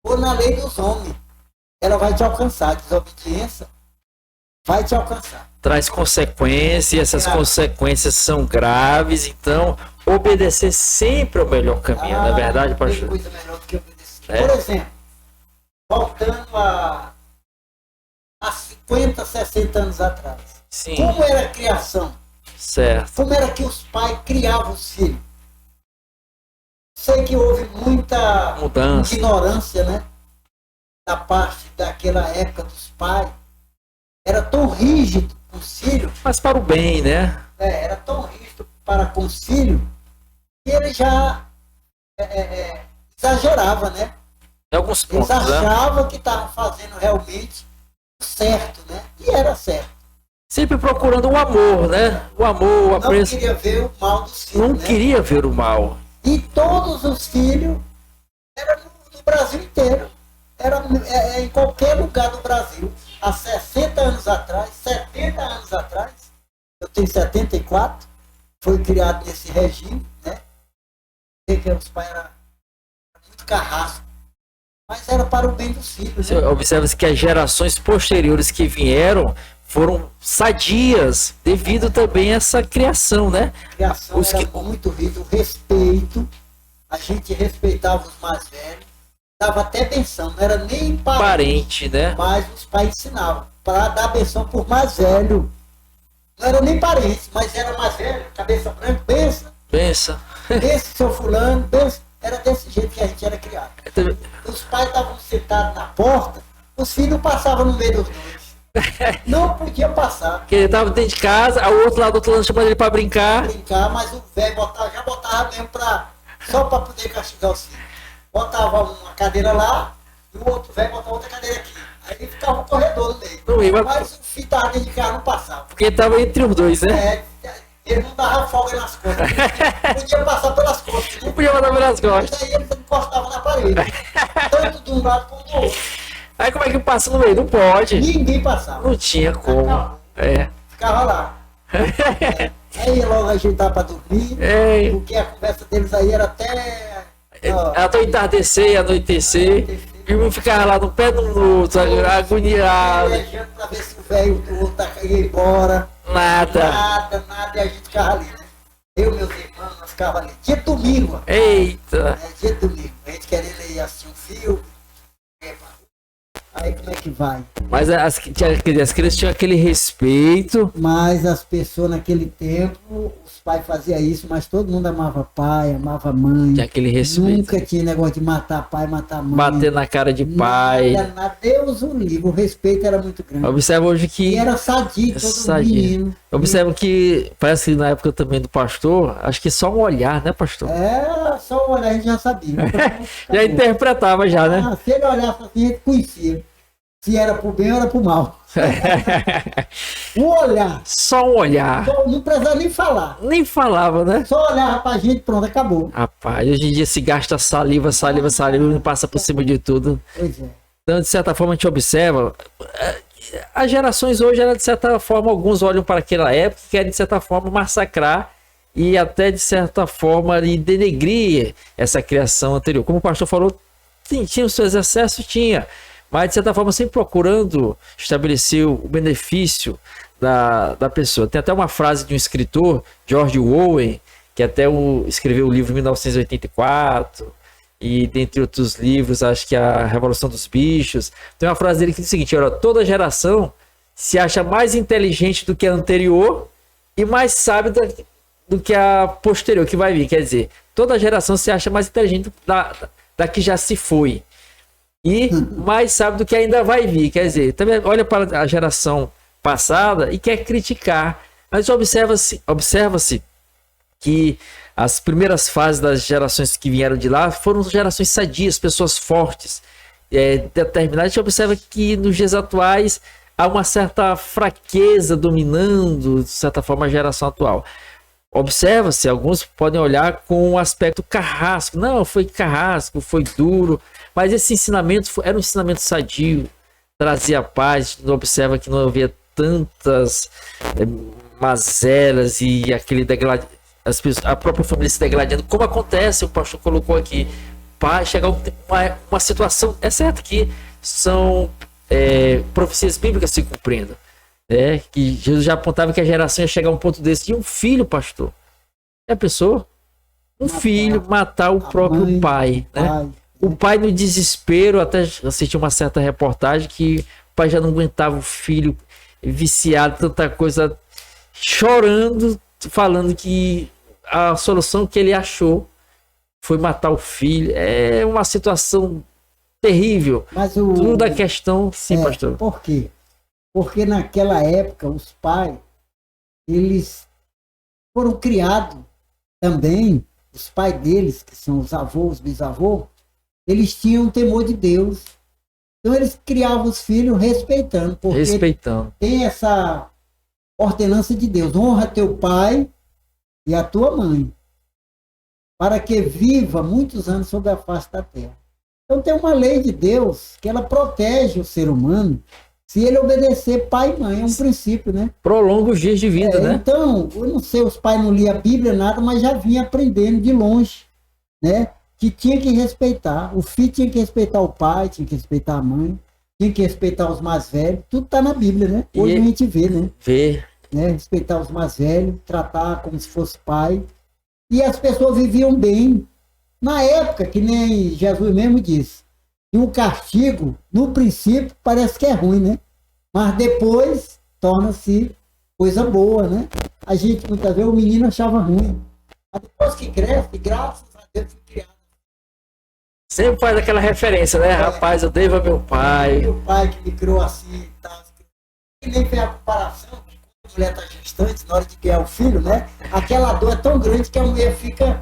ou na lei dos homens, ela vai te alcançar. A desobediência vai te alcançar. Traz consequências, essas consequências são graves, então obedecer sempre é o melhor caminho, não é verdade, pastor? Tem coisa melhor do que obedecer. Por exemplo, voltando a 50, 60 anos atrás. Sim. Como era a criação? Certo. Como era que os pais criavam os filhos? Sei que houve muita mudança, ignorância, né? Da parte daquela época dos pais. Era tão rígido com os filhos. Mas para o bem, né? Era tão rígido para com os filhos que ele já exagerava, né? Em alguns pontos, eles achavam que estavam fazendo realmente certo, né? E era certo. Sempre procurando o amor, né? O amor, o apreço. Não queria ver o mal dos filhos. Não queria ver o mal. E todos os filhos eram no Brasil inteiro. Era em qualquer lugar do Brasil. Há 60 anos atrás, 70 anos atrás, eu tenho 74, foi criado nesse regime, né? Que os pais eram muito carrasco, mas era para o bem dos filhos. Né? Observa-se que as gerações posteriores que vieram foram sadias devido também a essa criação, né? A criação era muito rígida, o respeito, a gente respeitava os mais velhos, dava até benção, não era nem parente, né? Mas os pais ensinavam para dar benção por mais velho. Não era nem parente, mas era mais velho, cabeça branca, benção. Benção. Benção, seu fulano, benção. Era desse jeito que a gente era criado. Os pais estavam sentados na porta, os filhos passavam no meio dos dois. Não podia passar. Porque ele estava dentro de casa, o outro lado do outro lado chamando ele para brincar. Mas o velho já botava mesmo só para poder castigar os filhos. Botava uma cadeira lá e o outro velho botava outra cadeira aqui. Aí ficava um corredor no meio. Mas o filho estava dentro de casa, não passava. Porque estava entre os dois, né? Ele não dava folga nas costas. Podia passar pelas costas. Não podia passar pelas costas. Aí eles encostavam na parede. Tanto de um lado como do outro. Aí como é que passa no meio? Não pode. Ninguém passava. Não tinha como. É. Ficava lá. Aí logo ajeitava pra dormir. É. Porque a conversa deles aí era até. Até entardecer, anoitecer. E um ficava lá no pé do outro, agoniado. Viajando pra ver se o velho do outro ia embora. Nada. Nada. E a gente ficava ali, né? Eu e meus irmãos, nós ficava ali. Dia de domingo. Eita. Dia de domingo. A gente querendo ir assistir um filme. Aí como é que vai? Mas as crianças tinham aquele respeito. Mas as pessoas naquele tempo, os pais faziam isso, mas todo mundo amava pai, amava mãe. Tinha aquele respeito. Nunca tinha negócio de matar pai, matar mãe. Bater na cara de pai. Nada. Deus o livre, o respeito era muito grande. Observa hoje que... E era sadio, todo menino. Observa que, parece que na época também do pastor, acho que só um olhar, né, pastor? Só um olhar a gente já sabia. Já interpretava já, né? Se ele olhasse assim, a gente conhecia. Se era pro bem ou era pro mal. Um olhar. Só um olhar. Não precisava nem falar. Nem falava, né? Só olhava pra gente, pronto, acabou. Rapaz, hoje em dia se gasta saliva, não passa por cima de tudo. Pois é. Então, de certa forma, a gente observa. As gerações hoje, de certa forma, alguns olham para aquela época e querem, de certa forma, massacrar e até, de certa forma, denegrir essa criação anterior. Como o pastor falou, tinha os seus excessos, tinha. Mas, de certa forma, sempre procurando estabelecer o benefício da pessoa. Tem até uma frase de um escritor, George Orwell, que até escreveu o livro 1984, e dentre outros livros, acho que a Revolução dos Bichos. Tem uma frase dele que diz o seguinte: olha, toda geração se acha mais inteligente do que a anterior e mais sábia do que a posterior, que vai vir. Quer dizer, toda geração se acha mais inteligente da que já se foi. E mais sabe do que ainda vai vir. Quer dizer, também olha para a geração passada e quer criticar. Mas observa-se que as primeiras fases das gerações que vieram de lá foram gerações sadias, pessoas fortes, determinadas. A gente observa que nos dias atuais há uma certa fraqueza dominando, de certa forma, a geração atual. Observa-se, alguns podem olhar com um aspecto carrasco. Não, foi carrasco, foi duro. Mas esse ensinamento era um ensinamento sadio, trazia paz. Observa que não havia tantas mazelas e aquele a própria família se degradando, como acontece, o pastor colocou aqui, para chegar uma situação, é certo que são profecias bíblicas se cumprindo, que Jesus já apontava que a geração ia chegar a um ponto desse, e um filho, pastor, a pessoa, filho matar o próprio mãe, pai, né? O pai no desespero, até assisti uma certa reportagem que o pai já não aguentava o filho viciado, tanta coisa, chorando, falando que a solução que ele achou foi matar o filho. É uma situação terrível. Mas tudo a questão, sim, pastor. Por quê? Porque naquela época os pais, eles foram criados também, os pais deles, que são os avós, os bisavós, eles tinham temor de Deus. Então eles criavam os filhos respeitando. Porque tem essa ordenança de Deus. Honra teu pai e a tua mãe, para que viva muitos anos sobre a face da terra. Então tem uma lei de Deus que ela protege o ser humano se ele obedecer pai e mãe. É um princípio, né? Prolonga os dias de vida, né? Então, eu não sei, os pais não liam a Bíblia, nada, mas já vinha aprendendo de longe, né? Que tinha que respeitar. O filho tinha que respeitar o pai, tinha que respeitar a mãe, tinha que respeitar os mais velhos. Tudo está na Bíblia, né? Hoje a gente vê, né? Respeitar os mais velhos, tratar como se fosse pai. E as pessoas viviam bem. Na época, que nem Jesus mesmo disse, que o castigo, no princípio, parece que é ruim, né? Mas depois torna-se coisa boa, né? A gente, muitas vezes, o menino achava ruim. Mas depois que cresce, graças a Deus, foi criado. Sempre faz aquela referência, né? Rapaz, eu devo a meu pai. Meu pai que me criou assim e tal. E nem fez a comparação, que quando a mulher está gestante, na hora de criar o filho, né? Aquela dor é tão grande que a mulher fica...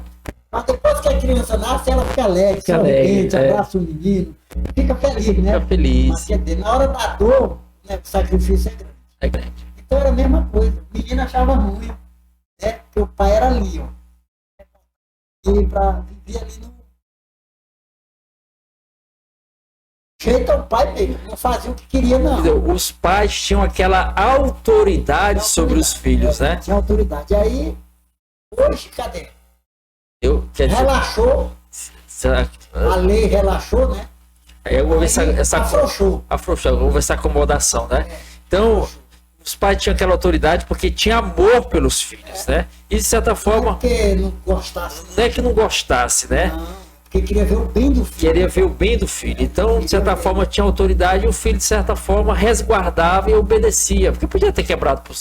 Mas depois que a criança nasce, ela fica alegre, sorridente, abraça o menino, fica feliz, né? Fica feliz. Mas, quer dizer, na hora da dor, né, o sacrifício é grande. É grande. Então era a mesma coisa. O menino achava ruim, né? pai era ali, ó. E para viver ali no jeito ao pai mesmo, não fazia o que queria, não. Os pais tinham aquela autoridade sobre os filhos, né? Tinha autoridade. Aí, hoje, cadê? Quer dizer, Relaxou, a lei relaxou, né? aí eu vou ver Afrouxou. eu vou ver essa acomodação, né? Então, os pais tinham aquela autoridade porque tinha amor pelos filhos, né? E de certa forma, Porque não gostasse. não é que não gostasse, né? Não, porque queria ver o bem do filho. Queria ver o bem do filho. Então, de certa forma, tinha autoridade e o filho, de certa forma, resguardava e obedecia. Porque podia ter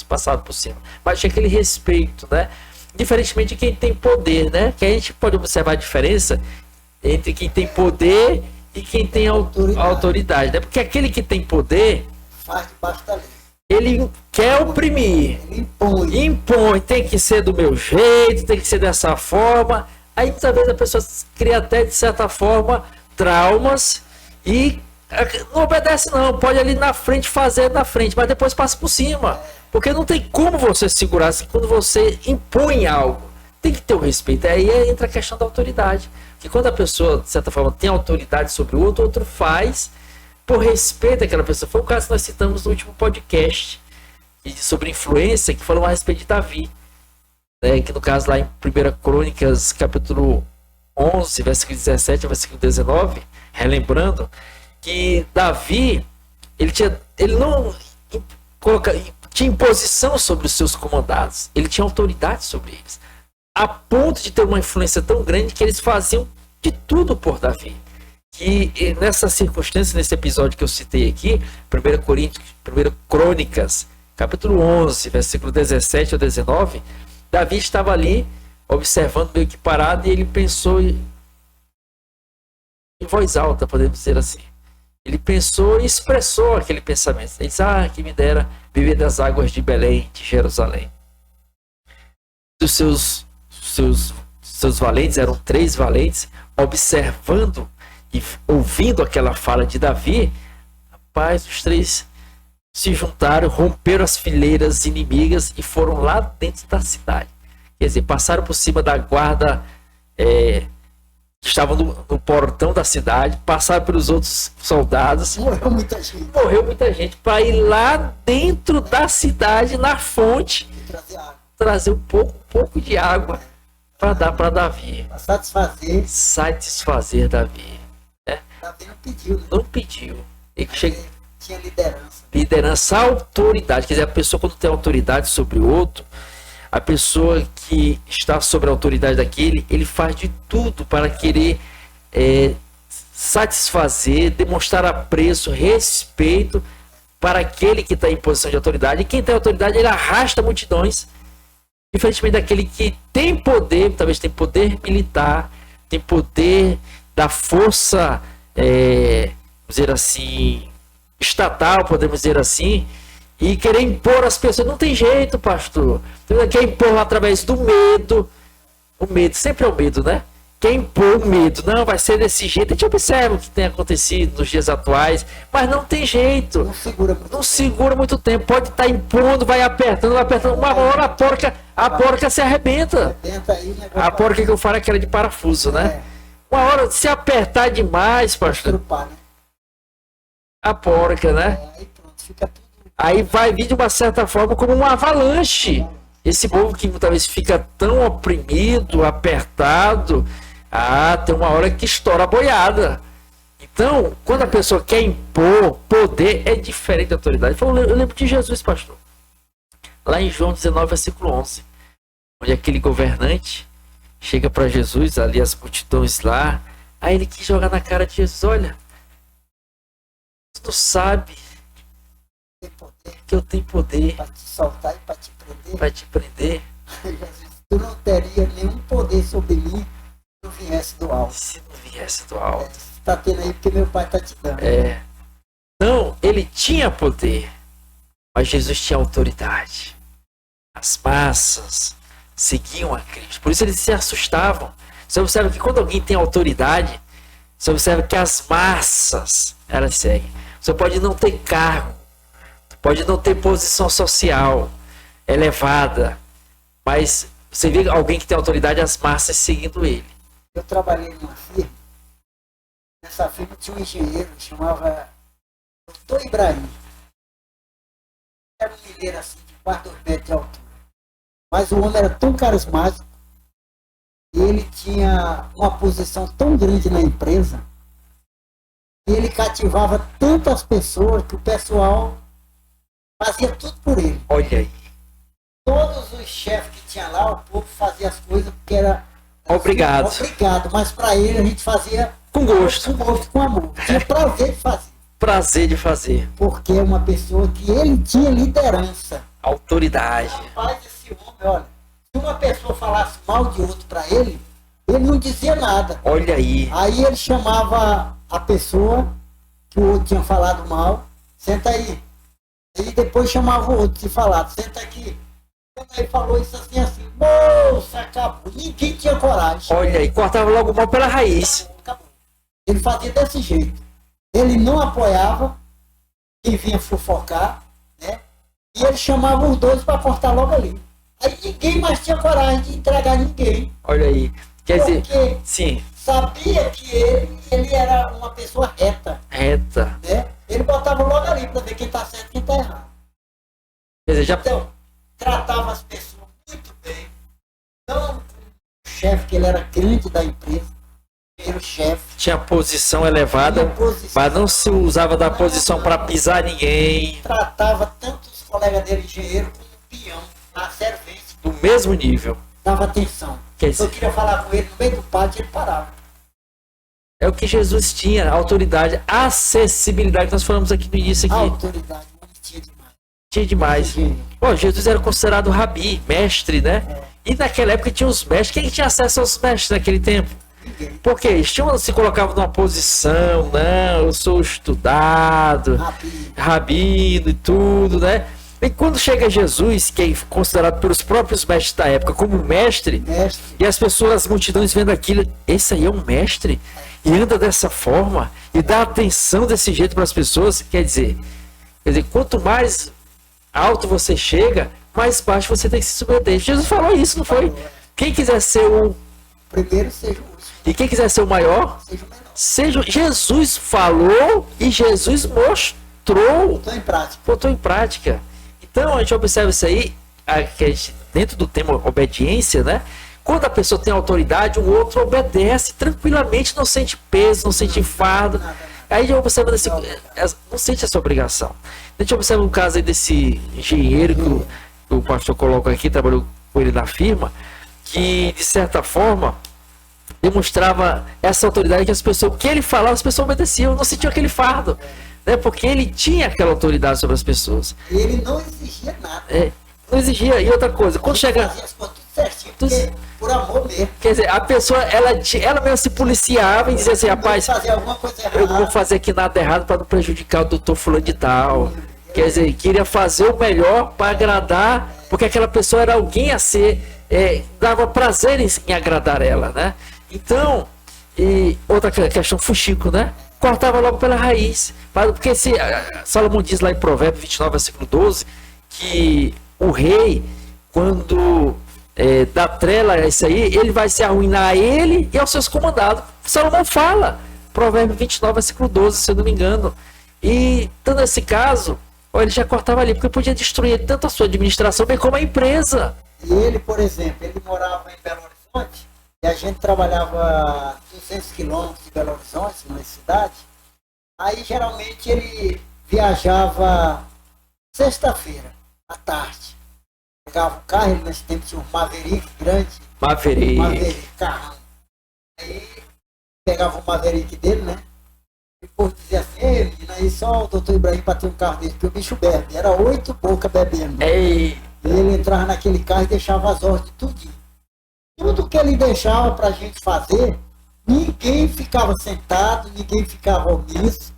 passado por cima. Mas tinha aquele respeito, né? Diferentemente de quem tem poder, né? Que a gente pode observar a diferença entre quem tem poder e quem tem autoridade, né? Porque aquele que tem poder, Faz debaixo da lei. ele quer oprimir. Ele Impõe, tem que ser do meu jeito, tem que ser dessa forma. Aí muitas vezes a pessoa cria até, de certa forma, traumas e não obedece não, pode ali na frente fazer na frente, mas depois passa por cima. Porque não tem como você segurar assim, quando você impõe algo. Tem que ter o respeito. Aí entra a questão da autoridade. Que quando a pessoa, de certa forma, tem autoridade sobre o outro faz por respeito àquela pessoa. Foi o caso que nós citamos no último podcast sobre influência, que falou a respeito de Davi. Que no caso lá em 1 Crônicas, capítulo 11, versículo 17 a versículo 19, relembrando que Davi, ele não tinha imposição sobre os seus comandados, ele tinha autoridade sobre eles, a ponto de ter uma influência tão grande que eles faziam de tudo por Davi. E nessa circunstância, nesse episódio que eu citei aqui, 1 Crônicas, capítulo 11, versículo 17 a 19, Davi estava ali, observando meio que parado, e ele pensou em voz alta, podemos dizer assim. Ele pensou e expressou aquele pensamento. Ele disse, que me dera beber das águas de Belém, de Jerusalém. Os seus valentes, eram 3 valentes, observando e ouvindo aquela fala de Davi, rapaz, os 3 se juntaram, romperam as fileiras inimigas e foram lá dentro da cidade. Quer dizer, passaram por cima da guarda que estava no portão da cidade, passaram pelos outros soldados. Morreu muita gente. Morreu muita gente para ir lá dentro da cidade, na fonte, trazer um pouco de água para dar para Davi. Para Satisfazer Davi. Davi não pediu, né? Não pediu. Ele tinha liderança. Liderança, autoridade. Quer dizer, a pessoa quando tem autoridade sobre o outro, a pessoa que está sobre a autoridade daquele, ele faz de tudo para querer satisfazer, demonstrar apreço, respeito para aquele que está em posição de autoridade. E quem tem autoridade, ele arrasta multidões. Diferentemente daquele que tem poder, talvez tem poder militar, tem poder da força, vamos dizer assim, estatal, podemos dizer assim, e querer impor às pessoas. Não tem jeito, pastor. Quer impor através do medo. O medo, sempre é o medo, né? Quer impor o medo. Não, vai ser desse jeito. A gente observa o que tem acontecido nos dias atuais, mas não tem jeito. Não segura muito tempo. Pode estar impondo, vai apertando. Uma hora a porca se arrebenta. A porca que eu falo é aquela de parafuso, né? Uma hora, se apertar demais, pastor, a porca, né? Aí vai vir de uma certa forma como uma avalanche. Esse povo que talvez fica tão oprimido, apertado, tem uma hora que estoura a boiada. Então, quando a pessoa quer impor poder, é diferente da autoridade. Eu lembro de Jesus, pastor. Lá em João 19, versículo 11. Onde aquele governante chega para Jesus, ali as multidões lá. Aí ele quis jogar na cara de Jesus, olha, tu sabe que eu tenho poder para te soltar e para te prender. Para te prender. Jesus, tu não teria nenhum poder sobre mim se não viesse do alto. Se não viesse do alto. Você está tendo aí porque meu pai está te dando. Não, ele tinha poder, mas Jesus tinha autoridade. As massas seguiam a Cristo. Por isso eles se assustavam. Você observa que quando alguém tem autoridade, você observa que as massas, elas seguem. Você pode não ter cargo, pode não ter posição social elevada, mas Você vê alguém que tem autoridade, as massas seguindo ele. Eu trabalhei numa firma. Nessa firma tinha um engenheiro, chamava Dr. Ibrahim. Era um mineiro assim, de quase 2 metros de altura. Mas o homem era tão carismático, e ele tinha uma posição tão grande na empresa, e ele cativava tantas pessoas que o pessoal fazia tudo por ele. Olha aí. Todos os chefes que tinha lá, o povo fazia as coisas porque era Obrigado. assim, obrigado, mas para ele a gente fazia Com gosto. com gosto, com amor. Tinha prazer de fazer. Prazer de fazer. Porque é uma pessoa que ele tinha liderança. Autoridade. Rapaz, esse homem, olha, se uma pessoa falasse mal de outro para ele não dizia nada. Olha aí. Aí ele chamava a pessoa que o outro tinha falado mal, senta aí. E depois chamava o outro, se falado, senta aqui. Quando ele falou isso assim, moça, acabou. Ninguém tinha coragem. Olha aí, cortava logo mal pela raiz. Acabou. Ele fazia desse jeito. Ele não apoiava quem vinha fofocar, né? E ele chamava os dois para cortar logo ali. Aí ninguém mais tinha coragem de entregar ninguém. Olha aí. Quer dizer, Porque sim, sabia que ele era uma pessoa reta, reta. né? Ele botava logo ali para ver quem está certo e quem está errado. Quer dizer, já Então, tratava as pessoas muito bem. Não o chefe, que ele era grande da empresa, era o chefe. tinha posição elevada, Tinha posição. mas não se usava da posição para pisar ninguém. Tratava tanto os colegas dele, engenheiro, como peão, na servência. Do mesmo nível. Dava atenção. Quer Se eu dizer, queria falar com ele no meio do pátio, ele parava. é o que Jesus tinha, autoridade, acessibilidade, que nós falamos aqui no início A aqui. autoridade, o homem tinha demais. Tinha demais. Engenheiro. Pô, Jesus era considerado rabi, mestre, né? E naquela época tinha os mestres. Quem tinha acesso aos mestres naquele tempo? Ninguém. Porque eles se colocavam numa posição, não, eu sou estudado, rabino e tudo, né? E quando chega Jesus, que é considerado pelos próprios mestres da época como mestre, Mestre. e as pessoas, as multidões vendo aquilo, esse aí é um mestre, e anda dessa forma, e dá atenção desse jeito para as pessoas, quer dizer, quanto mais alto você chega, mais baixo você tem que se submeter. Jesus falou isso, não foi? Quem quiser ser o... Primeiro seja o último, E quem quiser ser o maior, seja o menor. seja... Jesus falou e Jesus mostrou, Estou em prática. botou em prática. Então a gente observa isso aí, dentro do tema obediência, né? Quando a pessoa tem autoridade, o outro obedece tranquilamente, não sente peso, não sente fardo. Aí já observa não sente essa obrigação. A gente observa um caso aí desse engenheiro que o pastor coloca aqui, trabalhou com ele na firma, que de certa forma demonstrava essa autoridade que as pessoas, o que ele falava, as pessoas obedeciam, não sentiam aquele fardo, né? Porque ele tinha aquela autoridade sobre as pessoas. Ele não exigia nada. Não exigia. E outra coisa, quando chega... Fazia as coisas tudo certinho, porque por amor mesmo. Quer dizer, a pessoa, ela mesmo se policiava e dizia assim, rapaz, Fazer alguma coisa eu não vou errada. fazer aqui nada errado para não prejudicar o doutor fulano de tal. Quer dizer, queria fazer o melhor para agradar, porque aquela pessoa era alguém a ser, dava prazer em agradar ela, né? Então, e outra questão, fuxico, né? Cortava logo pela raiz. Porque Salomão diz lá em Provérbios 29, versículo 12, que o rei, quando dá trela a isso aí, ele vai se arruinar a ele e aos seus comandados. Salomão fala, Provérbios 29, versículo 12, se eu não me engano. E, dando esse caso, ele já cortava ali, porque podia destruir tanto a sua administração, bem como a empresa. E ele, por exemplo, ele morava em Belo Horizonte, e a gente trabalhava 200 quilômetros de Belo Horizonte, na cidade. Aí, geralmente, ele viajava sexta-feira, à tarde. Pegava o carro, ele nesse tempo tinha um Maverick grande. Maverick, carrão. Aí, pegava o Maverick dele, né? E depois dizia assim, ei, menina, aí só o doutor Ibrahim para ter um carro dele, porque o bicho bebe. Era 8 bocas bebendo. Ei. E ele entrava naquele carro e deixava as ordens tudinho. Tudo que ele deixava para a gente fazer, ninguém ficava sentado, ninguém ficava omisso.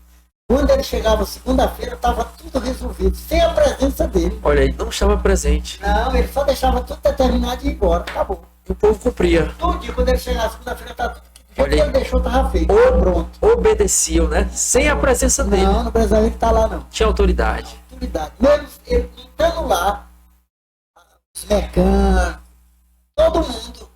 Quando ele chegava segunda-feira, estava tudo resolvido, sem a presença dele. Olha, ele não estava presente. Não, ele só deixava tudo determinado e ir embora, acabou. E o povo cumpria. Todo dia, quando ele chegava segunda-feira, estava tudo. O Olha que aí. ele deixou estava feito, pronto. Obedeciam, né? Sem a presença dele. Não, no Brasil ele está lá não. Tinha autoridade. Autoridade. Mesmo ele estando lá, os mecânicos, todo mundo.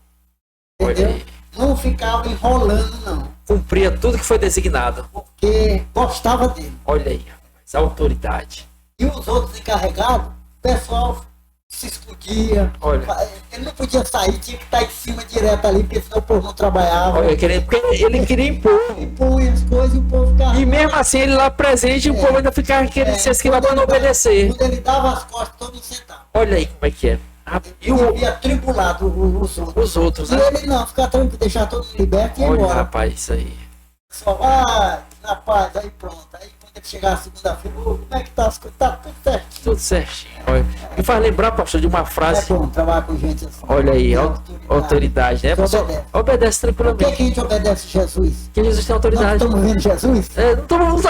Entendeu? Olha aí. Não ficava enrolando, não. Cumpria tudo que foi designado. Porque gostava dele. Olha aí, rapaz, a autoridade. E os outros encarregados, o pessoal se explodia. Olha. Ele não podia sair, tinha que estar em cima direto ali, porque senão o povo não trabalhava. Olha, porque ele queria impor. Ele punha as coisas e o povo ficava. E mesmo assim, ele lá presente, o povo ainda ficava querendo se esquivar para não obedecer. Quando ele dava as costas, todo mundo sentava. Olha aí como é que é. E Ele havia tribulado os outros. né? E ele não, ficar tranquilo, deixar todo mundo liberto e ir Olha, embora. rapaz, isso aí. Só vai, na paz, aí pronto. Aí quando ele chegar a segunda-feira, como é que tá as coisas? Tá tudo certinho. Tudo certinho. Olha. E faz lembrar, pastor, de uma É frase. bom trabalhar com gente assim. Olha aí, Tem autoridade, né? Você Pastor, obedece. obedece Por que, tranquilamente. que a gente obedece Jesus? Porque Jesus tem Nós autoridade. estamos vendo Jesus? Não estamos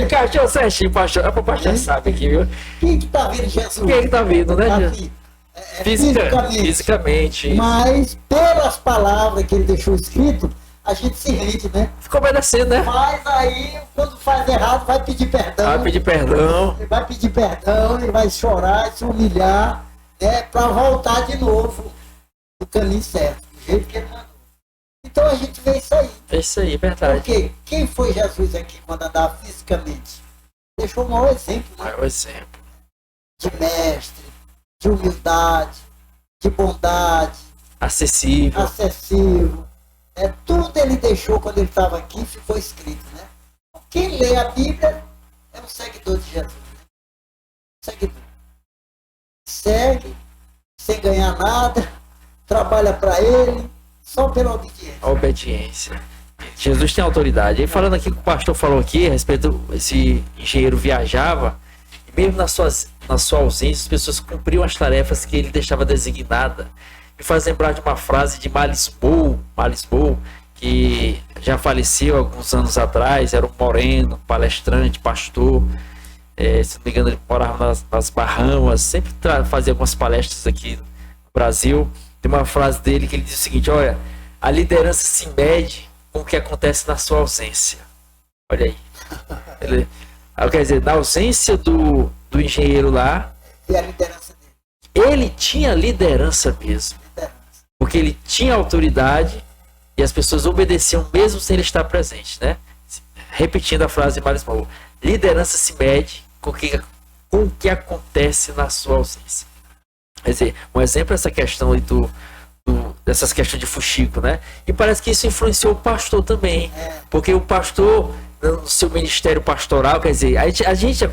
encaixou certinho, pastor. A pastor sabe aqui, viu? Quem que tá vendo Jesus? Quem é que tá vindo, né? Assim, fisicamente. Fisicamente. Mas pelas palavras que ele deixou escrito, a gente se rende, né? Ficou obedecendo, né? Mas aí, quando faz errado, vai pedir perdão. Vai pedir perdão. Ele vai pedir perdão, ele vai chorar, se humilhar, né? Para voltar de novo no caminho certo, do jeito que ele mandou. Então a gente vê isso aí. É isso aí, verdade. Porque quem foi Jesus aqui quando andava fisicamente? Deixou um mau exemplo, né? É o exemplo. De mestre, de humildade, de bondade, Acessível. acessível. Tudo ele deixou quando ele estava aqui, ficou escrito, né? Quem lê a Bíblia é um seguidor de Jesus. Né? Seguidor. Segue, sem ganhar nada, trabalha para ele, só pela obediência. A obediência. Jesus tem autoridade. E falando aqui que o pastor falou aqui, a respeito desse engenheiro viajava, e mesmo na sua ausência, as pessoas cumpriam as tarefas que ele deixava designada. Me faz lembrar de uma frase de Malisbow, que já faleceu alguns anos atrás, era um moreno, palestrante, pastor, se não me engano ele morava nas Bahamas, sempre fazia algumas palestras aqui no Brasil. Tem uma frase dele que ele diz o seguinte: olha, a liderança se mede com o que acontece na sua ausência. Olha aí. Quer dizer, na ausência do engenheiro lá, E a liderança dele. ele tinha liderança mesmo. Porque ele tinha autoridade e as pessoas obedeciam mesmo sem ele estar presente, né? Repetindo a frase de Mário Small, liderança se mede com o que acontece na sua ausência. Quer dizer, um exemplo é essa questão aí dessas questões de fuxico, né? E parece que isso influenciou o pastor também, porque o pastor, no seu ministério pastoral, quer dizer,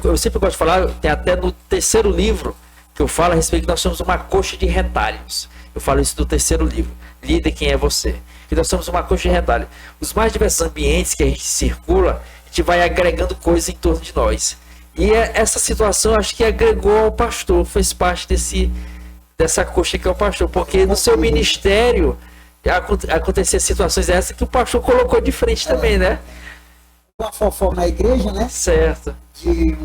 eu sempre gosto de falar, tem até no terceiro livro que eu falo a respeito que nós somos uma coxa de retalhos. Eu falo isso do terceiro livro, Líder, Quem é Você? Que nós somos uma coxa de retalho. Os mais diversos ambientes que a gente circula, a gente vai agregando coisas em torno de nós. E essa situação, acho que agregou ao pastor, fez parte dessa coxa que é o pastor, porque no seu ministério acontecia situações dessas que o pastor colocou de frente também, né? Uma fofoca na igreja, né? Certo. De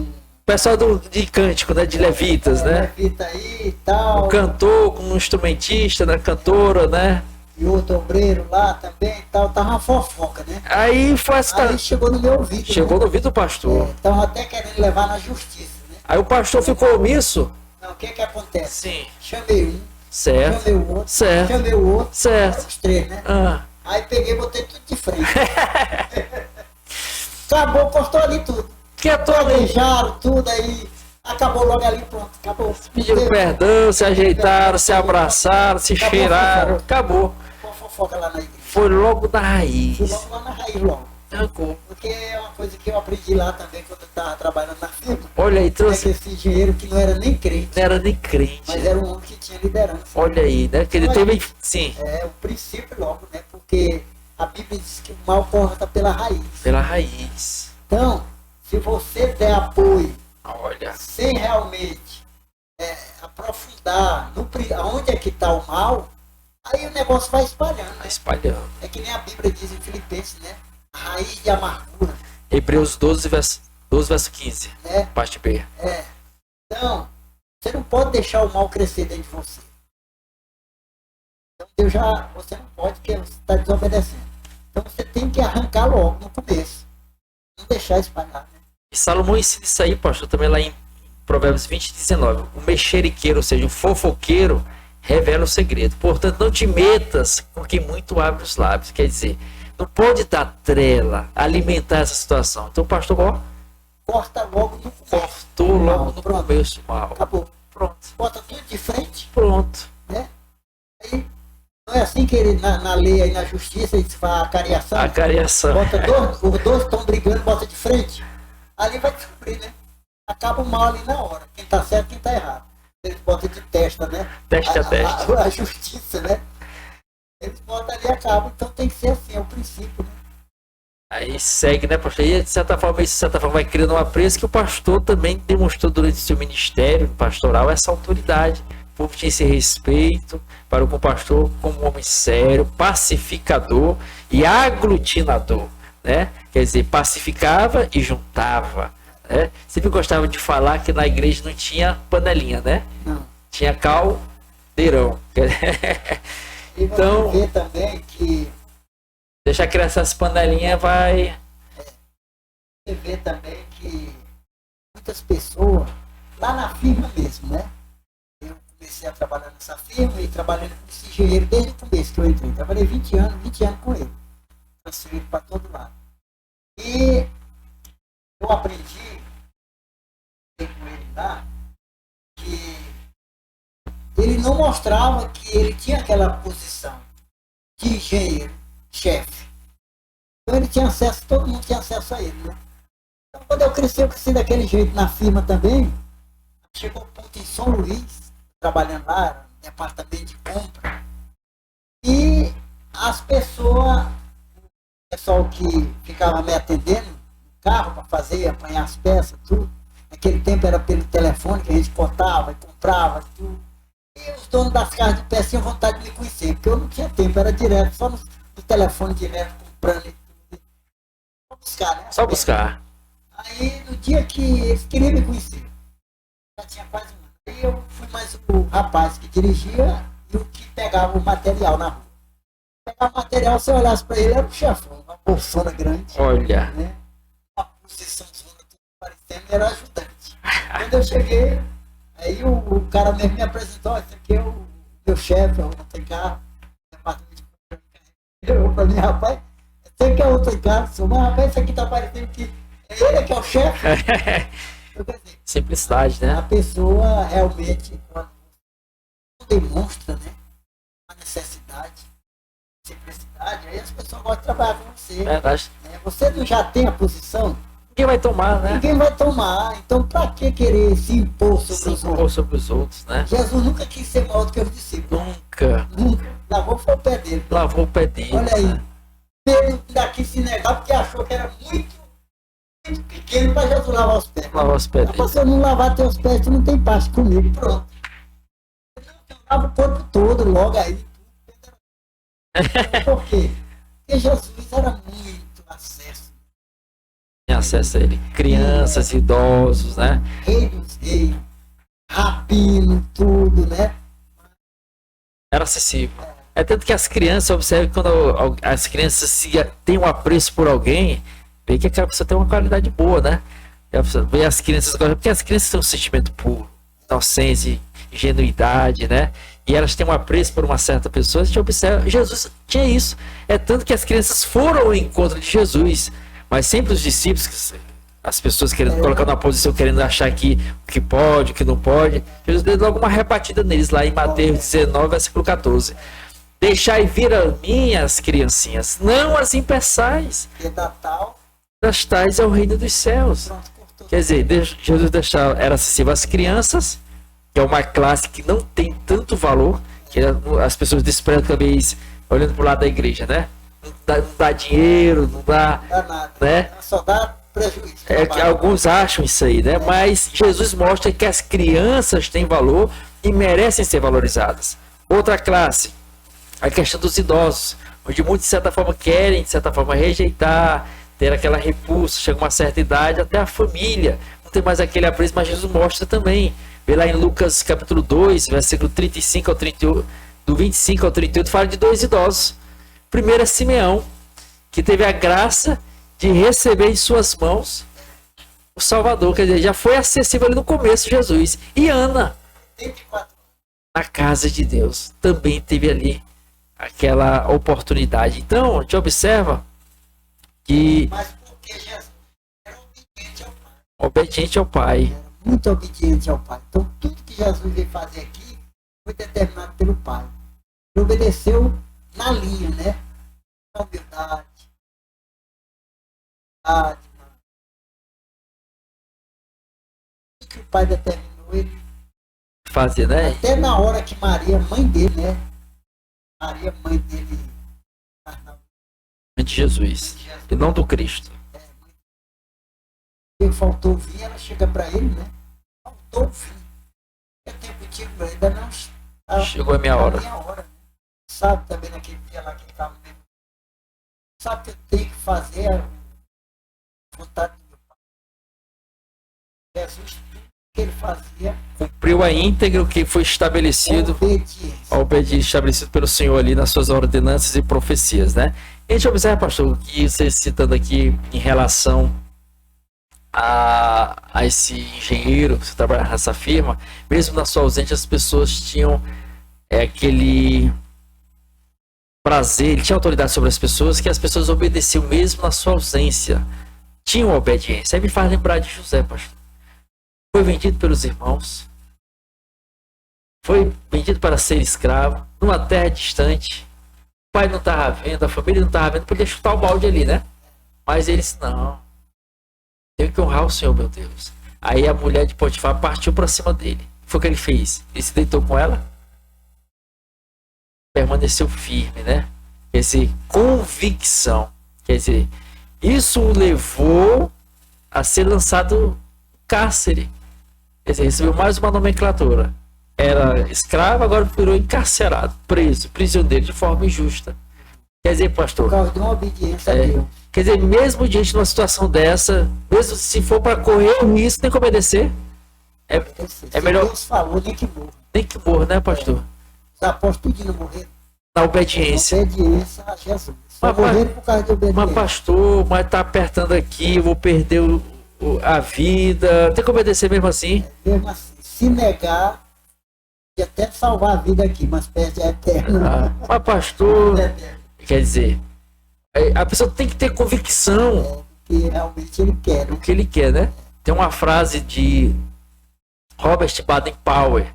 Pessoal de cântico, né? De levitas, né? levita aí e tal. Um cantor com um instrumentista, né? Cantora, né? E outro obreiro lá também e tal. Tava uma fofoca, né? Aí foi essa. Aí chegou no meu ouvido. Chegou no ouvido do pastor. Estavam até querendo levar na justiça, né? Aí o pastor ficou omisso. Não, o que acontece? Sim. Chamei um, Certo. chamei o outro, Certo. chamei o outro, Certo. os três, né? Ah. Aí peguei e botei tudo de frente. Acabou, postou ali tudo. Que é todo. Planejaram tudo aí. Acabou logo ali, pronto. Acabou. Pediram perdão, se ajeitaram, se abraçaram, se Acabou a cheiraram. fofoca. Acabou. Uma fofoca lá na igreja. Foi logo da Fui raiz. logo lá na raiz, logo. Arrancou. Porque é uma coisa que eu aprendi lá também quando eu estava trabalhando na firma. Olha aí, É que trouxe. esse engenheiro que não era nem crente, Não era nem crente. mas era um homem que tinha liderança. Olha aí, né? Que ele teve. Sim, É o princípio logo, né? Porque a Bíblia diz que o mal corta pela raiz. pela raiz. Então, se você der apoio Olha. sem realmente aprofundar onde é que está o mal, aí o negócio vai espalhando, Tá né? espalhando. É que nem a Bíblia diz em Filipenses, né? A raiz de amargura, Hebreus 12, verso 15. né? Parte B. Então, você não pode deixar o mal crescer dentro de você. Então, você não pode, porque você está desobedecendo. Então, você tem que arrancar logo no começo. Não deixar espalhar, né? E Salomão ensina isso aí, pastor, também lá em Provérbios 20, 19. O mexeriqueiro, ou seja, o fofoqueiro, revela o segredo. Portanto, não te metas com quem muito abre os lábios. Quer dizer, não pode dar trela, alimentar essa situação. Então o pastor corta logo no cortou logo no começo mal. Acabou. Pronto. Bota tudo de frente. Pronto. Né? Aí, não é assim que ele, na lei e na justiça eles fazem a cariação? A cariação. Bota os dois estão brigando, bota de frente. Ali vai descobrir, né? Acaba o mal ali na hora. Quem tá certo, quem tá errado. Eles botam de testa, né? Testa a testa. A justiça, né? Eles botam ali e acabam. Então tem que ser assim, é o princípio, né? Aí segue, né, pastor? E de certa forma, isso de certa forma vai criando uma presa que o pastor também demonstrou durante seu ministério pastoral essa autoridade. O povo tinha esse respeito para o pastor como um homem sério, pacificador e aglutinador, né? Quer dizer, pacificava e juntava, né? Sempre gostava de falar que na igreja não tinha panelinha, né? Não. Tinha caldeirão. E Então, você vê também que deixar crescer essas panelinhas vai... Você vê também que muitas pessoas, lá na firma mesmo, né? Eu comecei a trabalhar nessa firma e trabalhando com esse engenheiro desde o começo que eu entrei. Trabalhei 20 anos com ele. Transferido para todo lado. E eu aprendi com ele lá que ele não mostrava que ele tinha aquela posição de engenheiro, chefe. Então ele tinha acesso, todo mundo tinha acesso a ele, né? Então quando eu cresci daquele jeito na firma também. Chegou o ponto em São Luís, trabalhando lá, no departamento de compra. E as pessoas, o pessoal que ficava me atendendo no carro para fazer, apanhar as peças, tudo. Naquele tempo era pelo telefone que a gente cortava e comprava, tudo. E os donos das casas de peças tinham vontade de me conhecer, porque eu não tinha tempo, era direto, só no telefone direto, comprando e tudo. Só buscar, né? Só buscar. Aí, no dia que eles queriam me conhecer, já tinha quase um ano. Aí eu fui mais o rapaz que dirigia e o que pegava o material na rua. Pegava o material, se eu olhasse para ele, era um chefão, uma bolsona grande. Olha. Né? Uma posição zona, tudo parecendo, era ajudante. Quando eu cheguei, aí o cara mesmo me apresentou, esse aqui é o meu chefe, é o Montecarlo, departamento de eu para mim, rapaz, sei que é o Montecarlo, mas rapaz, esse aqui tá parecendo que é ele que é o chefe. Eu quero dizer, simplicidade, né? a pessoa realmente, quando demonstra, né, a necessidade, simplicidade, aí as pessoas gostam de trabalhar com você. Verdade. Né? Você não já tem a posição, Ninguém vai tomar, né? ninguém vai tomar. Então, para que querer se impor sobre os outros? Sobre os outros, né? Jesus nunca quis ser maior do que os discípulos. Nunca. Nunca. Lavou foi o pé dele. Lavou o pé dele. Olha aí. Né? Pedro daqui se negar porque achou que era muito pequeno para Jesus lavar os pés. Lavar os pés dele. Se eu não lavar teus pés, tu não tem parte comigo. Pronto. Eu lavo o corpo todo logo aí. Por quê? Porque Jesus era muito acesso. Tem acesso a ele. Crianças, idosos, né? Rei dos reis, rabino, tudo, né? Era acessível. É tanto que as crianças, observe que quando as crianças têm um apreço por alguém, vê que aquela pessoa tem uma qualidade boa, né? Vê as crianças, porque as crianças têm um sentimento puro, inocência, ingenuidade, né? E elas têm um apreço por uma certa pessoa. A gente observa, Jesus tinha isso. É tanto que as crianças foram ao encontro de Jesus, mas sempre os discípulos, as pessoas querendo colocar numa posição, querendo achar que o que pode, o que não pode, Jesus deu logo uma rebatida neles, lá em Mateus 19, versículo 14. Deixai vir a mim as criancinhas, não as impeçais. Das tais é o reino dos céus. Quer dizer, Jesus era acessível às crianças, que é uma classe que não tem tanto valor, que as pessoas desprezam talvez, olhando para o lado da igreja, né? Não dá dinheiro, não dá nada, né? Só dá prejuízo. É que alguns acham isso aí, né? Mas Jesus mostra que as crianças têm valor e merecem ser valorizadas. Outra classe, a questão dos idosos, onde muitos de certa forma querem, de certa forma, rejeitar, ter aquela repulsa, chega uma certa idade, até a família não tem mais aquele apreço, mas Jesus mostra também. Vê lá em Lucas capítulo 2, versículo 35 ao 38, do 25 ao 38, fala de dois idosos. Primeiro é Simeão, que teve a graça de receber em suas mãos o Salvador, quer dizer, já foi acessível ali no começo Jesus. E Ana, na casa de Deus. Também teve ali aquela oportunidade. Então, a gente observa que Mas porque Jesus era obediente ao Pai. obediente ao Pai. Era muito obediente ao Pai. Então, tudo que Jesus veio fazer aqui foi determinado pelo Pai. Ele obedeceu na linha, né? Na humildade. O que o Pai determinou, ele Fazer, né? até na hora que Maria, mãe dele, né? Maria, mãe dele, De Jesus. E não do Cristo. faltou vir, ela chega para ele, né? Faltou vir. É tempo contigo, ainda não está. Chegou a minha hora. Né? Sabe também naquele dia lá que ele estava mesmo. Sabe que eu tenho que fazer a vontade do meu Pai. Jesus, tudo que ele fazia, Cumpriu a íntegra o que foi estabelecido. obediência. A obediência estabelecido pelo Senhor ali nas suas ordenanças e profecias, né? E a gente observa, pastor, o que você citando aqui em relação a esse engenheiro que você trabalha nessa firma, mesmo na sua ausência, as pessoas tinham aquele prazer, ele tinha autoridade sobre as pessoas, que as pessoas obedeciam mesmo na sua ausência. Tinham obediência. Aí me faz lembrar de José, pastor. Foi vendido pelos irmãos. Foi vendido para ser escravo, numa terra distante. O pai não estava vendo, a família não estava vendo, podia chutar o balde ali, né? Mas eles, não. Tenho que honrar o Senhor, meu Deus. Aí a mulher de Potifar partiu para cima dele. Foi o que ele fez. Ele se deitou com ela. Permaneceu firme, né? Quer dizer, convicção. Quer dizer, isso o levou a ser lançado no cárcere. Quer dizer, recebeu mais uma nomenclatura. Era escravo, agora virou encarcerado, preso, prisioneiro de forma injusta. Quer dizer, pastor, Por causa de uma obediência a Deus. quer dizer, mesmo diante de uma situação dessa, mesmo se for para correr o risco, tem que obedecer. É melhor. Deus falou, nem que morra. Nem que morra, né, pastor? Os apóstolos podiam morrer. Na obediência. Obediência a Jesus. Só Mas, morreram por causa de obediência. Mas, pastor, mas tá apertando aqui, eu vou perder a vida. Tem que obedecer mesmo assim. Mesmo assim, se negar, pode até salvar a vida aqui, mas perde a eterna. Mas, pastor, Perde a eterna. quer dizer, a pessoa tem que ter convicção Que realmente ele quer. do que ele quer, né? Tem uma frase de Robert Baden-Powell,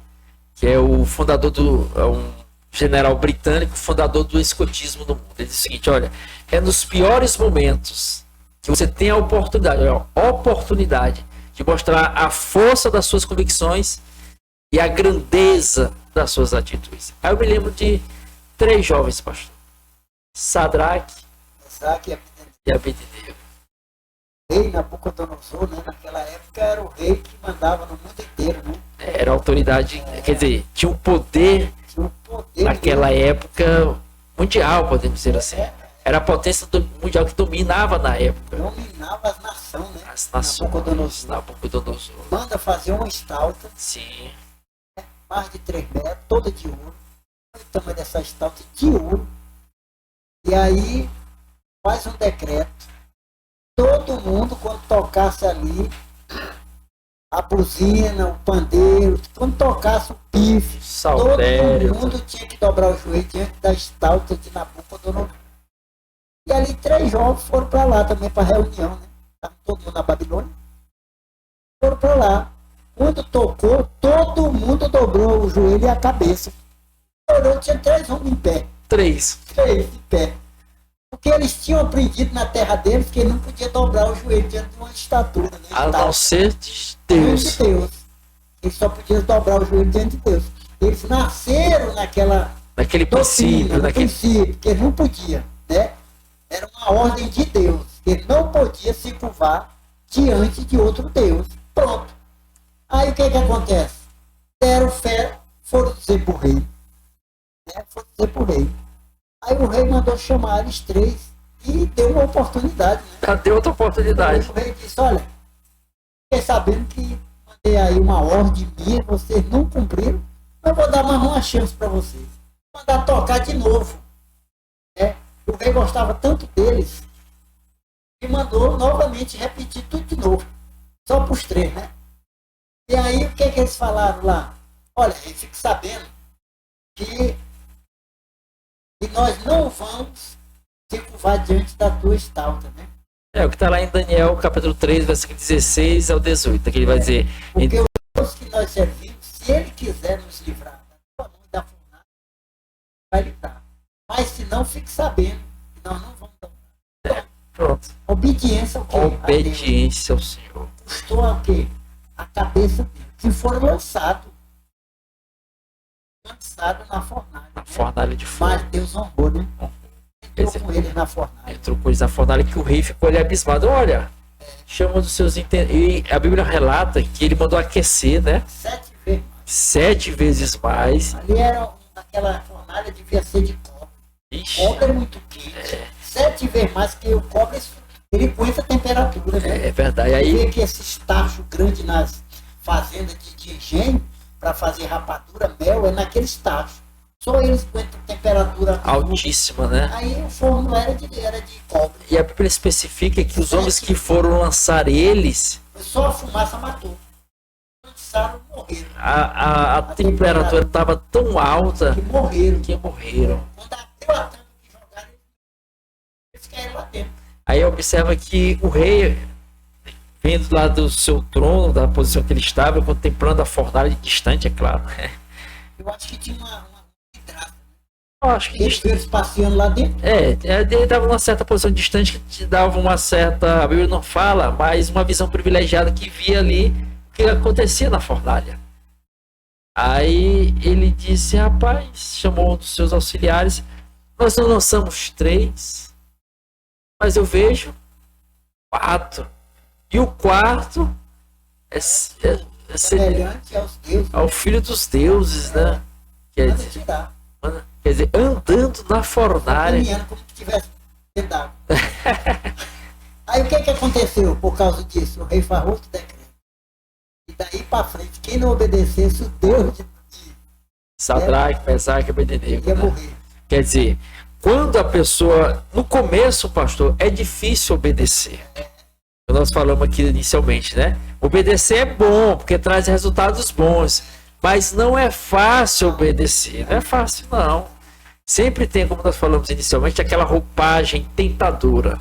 que é o fundador um general britânico, fundador do escotismo no mundo. Ele diz o seguinte: olha, é nos piores momentos que você tem a oportunidade de mostrar a força das suas convicções e a grandeza das suas atitudes. Aí eu me lembro de 3 jovens, pastor: Sadraque e Abednego. O rei Nabucodonosor, né, naquela época, era o rei que mandava no mundo inteiro, né? Era autoridade, quer dizer, tinha um poder Tinha um poder naquela época mundial, podemos dizer assim. Era a potência mundial que dominava na época. dominava as nações, né? As nações, Nabucodonosor. Manda fazer uma estalta, Sim, mais de 3 metros, toda de ouro. Olha o tamanho dessa estalta de ouro. E aí faz um decreto. Todo mundo, quando tocasse ali a buzina, o pandeiro, quando tocasse o pife, saltério. todo mundo tinha que dobrar o joelho diante da estalta de Nabucodonosor. E ali 3 jovens foram para lá também para reunião, né? Estava todo mundo na Babilônia. Foram para lá. Quando tocou, todo mundo dobrou o joelho e a cabeça. Olhou, tinha 3 homens em pé. 3. 3 de pé. Porque eles tinham aprendido na terra deles que ele não podia dobrar o joelho diante de uma estatura. Né? A não ser de Deus. Deus. De Deus. Eles só podiam dobrar o joelho diante de Deus. Eles nasceram Naquele princípio, no princípio, que eles não podiam, né? Era uma ordem de Deus. Ele não podia se curvar diante de outro Deus. Pronto. Aí o que acontece? Deram fé, foram dizer para o rei. Né? Foram dizer para o rei. Aí o rei mandou chamar eles 3 e deu uma oportunidade. Né? Deu outra oportunidade. O rei disse: olha, fiquei sabendo que mandei aí uma ordem minha, vocês não cumpriram, mas eu vou dar mais uma chance para vocês. Vou mandar tocar de novo. Né? O rei gostava tanto deles que mandou novamente repetir tudo de novo. Só para os 3, né? E aí o que eles falaram lá? Olha, rei, fique sabendo que nós não vamos se curvar diante da tua estátua, né? É o que está lá em Daniel, capítulo 3, versículo 16 ao 18, que ele vai dizer... Porque o Deus que nós servimos, se ele quiser nos livrar da tua mão e da fornalha, vai livrar. Mas se não, fique sabendo que nós não vamos dar. Pronto. Obediência ao quê? Obediência ao Senhor. Custou o quê? A cabeça dele. Se for lançado na fornalha. Na fornalha de fogo. Mas Deus honrou, né? Entrou com ele na fornalha. Entrou com eles na fornalha, que o rei ficou ali abismado. Olha, chama dos seus e a Bíblia relata que ele mandou aquecer, né? 7 vezes mais. 7 vezes mais. Ali era aquela fornalha, devia ser de cobre. Ixi. O cobre é muito quente. 7 vezes mais que o cobre, ele aguenta a temperatura. Né? É verdade. Aí vê que esse estágio grande nas fazendas de engenho, para fazer rapadura, mel, é naquele estágio. Só eles aguentam temperatura altíssima, né? Aí o forno era de cobre. E a Bíblia especifica que os homens que foram lançar eles... Só a fumaça matou. Lançaram, morreram. A temperatura estava tão alta que morreram. Quando abriu a tampa que jogaram, eles caíram lá dentro. Aí observa que o rei, vendo lá do seu trono, da posição que ele estava, contemplando a fornalha distante, é claro. Eu acho que tinha uma vidraça. Eu acho que eles passeando lá dentro. Ele estava numa certa posição distante que te dava uma certa, a Bíblia não fala, mas uma visão privilegiada que via ali o que acontecia na fornalha. Aí ele disse, rapaz, chamou um dos seus auxiliares, nós não lançamos 3, mas eu vejo 4. E o quarto é semelhante aos deuses. Ao filho dos deuses, né? Quer dizer, andando na fornalha. Como se tivesse dentro. Aí o que aconteceu por causa disso? O rei faz outro decreto. E daí para frente, quem não obedecesse o Deus de Sadraque, Mesaque e Abednego, ia morrer. Quer dizer, quando a pessoa, no começo, pastor, é difícil obedecer. Nós falamos aqui inicialmente, né? Obedecer é bom, porque traz resultados bons. Mas não é fácil obedecer. Não é fácil, não. Sempre tem, como nós falamos inicialmente, aquela roupagem tentadora.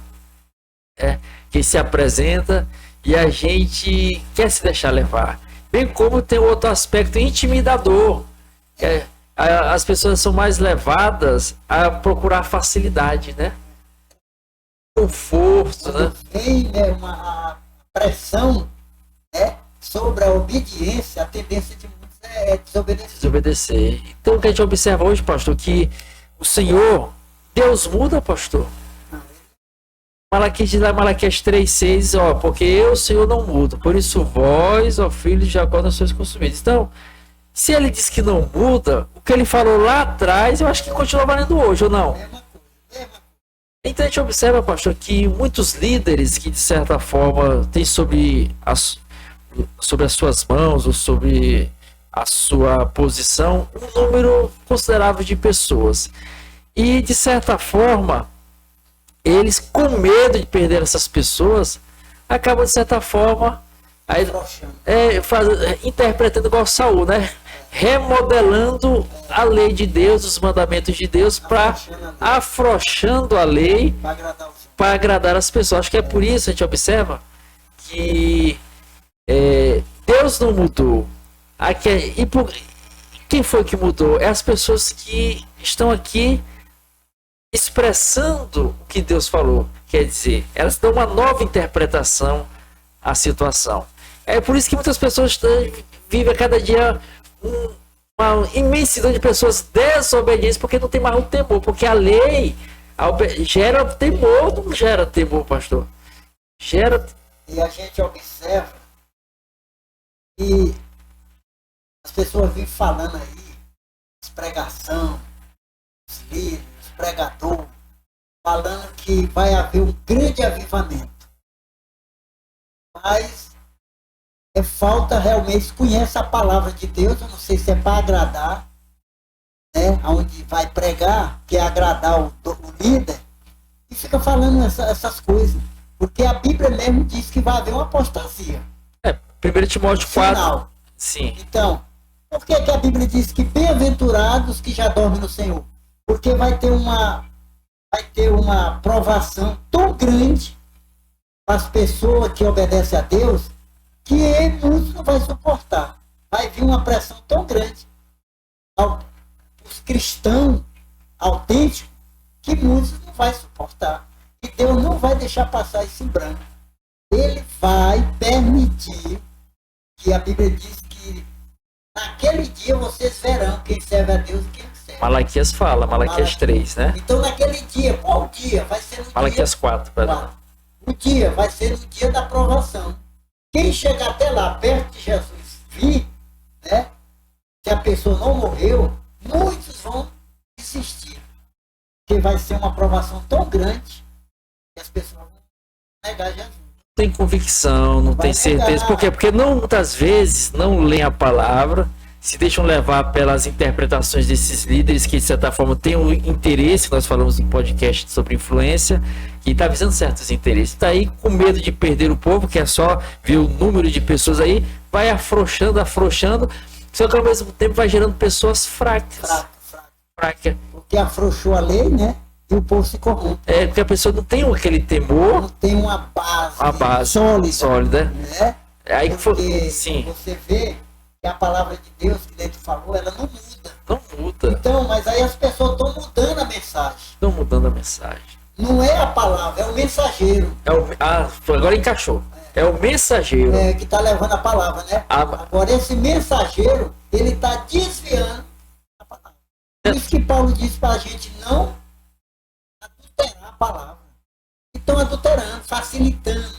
Que se apresenta e a gente quer se deixar levar. Bem como tem outro aspecto intimidador. As pessoas são mais levadas a procurar facilidade, né? Conforto, né? Vem uma pressão, né, sobre a obediência, a tendência de muitos é desobedecer. Então o que a gente observa hoje, pastor, que o Senhor, Deus muda, pastor. Malaquias diz lá, Malaquias 3,6, ó, porque eu, o Senhor, não mudo, por isso vós, ó filhos de Jacó, não sois consumidos. Então, se ele diz que não muda, o que ele falou lá atrás, eu acho que continua valendo hoje, ou não? Então a gente observa, pastor, que muitos líderes que de certa forma têm sobre as suas mãos ou sobre a sua posição um número considerável de pessoas. E de certa forma, eles com medo de perder essas pessoas, acabam de certa forma interpretando igual Saul, né? Remodelando a lei de Deus, os mandamentos de Deus, afrouxando a lei para agradar as pessoas. Acho que é por isso a gente observa que Deus não mudou. Quem foi que mudou? É as pessoas que estão aqui expressando o que Deus falou. Quer dizer, elas dão uma nova interpretação à situação. É por isso que muitas pessoas vivem a cada dia uma imensidão de pessoas desobedientes, porque não tem mais o temor, porque a lei gera temor, não gera temor, pastor? Gera. E a gente observa que as pessoas vêm falando aí, as pregação, os líderes, os pregadores, falando que vai haver um grande avivamento. Mas falta realmente, conhece a palavra de Deus, eu não sei se é para agradar, né, onde vai pregar, que é agradar o líder, e fica falando essas coisas, porque a Bíblia mesmo diz que vai haver uma apostasia. 1 Timóteo 4. Final. Sim. Então, Por que a Bíblia diz que bem-aventurados que já dormem no Senhor? Porque vai ter uma provação tão grande para as pessoas que obedecem a Deus que muitos não vai suportar. Vai vir uma pressão tão grande aos cristãos autênticos que muitos não vai suportar. E Deus não vai deixar passar isso em branco. Ele vai permitir, que a Bíblia diz que naquele dia vocês verão quem serve a Deus e quem não serve. Malaquias fala, Malaquias 3, né? Então naquele dia, qual dia? Vai ser no Malaquias dia 4, perdão. O dia vai ser no dia da provação. Quem chegar até lá, perto de Jesus, vir, né? Se a pessoa não morreu, muitos vão desistir. Porque vai ser uma provação tão grande que as pessoas vão negar Jesus. Não tem convicção, não tem certeza. Por quê? Porque muitas vezes não leem a palavra, se deixam levar pelas interpretações desses líderes que, de certa forma, têm um interesse. Nós falamos no podcast sobre influência, que está visando certos interesses. Está aí com medo de perder o povo, que é só ver o número de pessoas aí, vai afrouxando, só que ao mesmo tempo vai gerando pessoas fracas. Fraca. Porque afrouxou a lei, né? E o povo se corrompe. É, porque a pessoa não tem aquele temor. Não tem uma base sólida. Né? Aí porque sim. Você vê que a palavra de Deus que ele falou, ela não muda. Não muda. Então, mas aí as pessoas estão mudando a mensagem. Estão mudando a mensagem. Não é a palavra, é o mensageiro. Agora encaixou. É o mensageiro. Que está levando a palavra, né? Agora esse mensageiro, ele está desviando a palavra. Por isso que Paulo diz para a gente não adulterar a palavra. Estão adulterando, facilitando.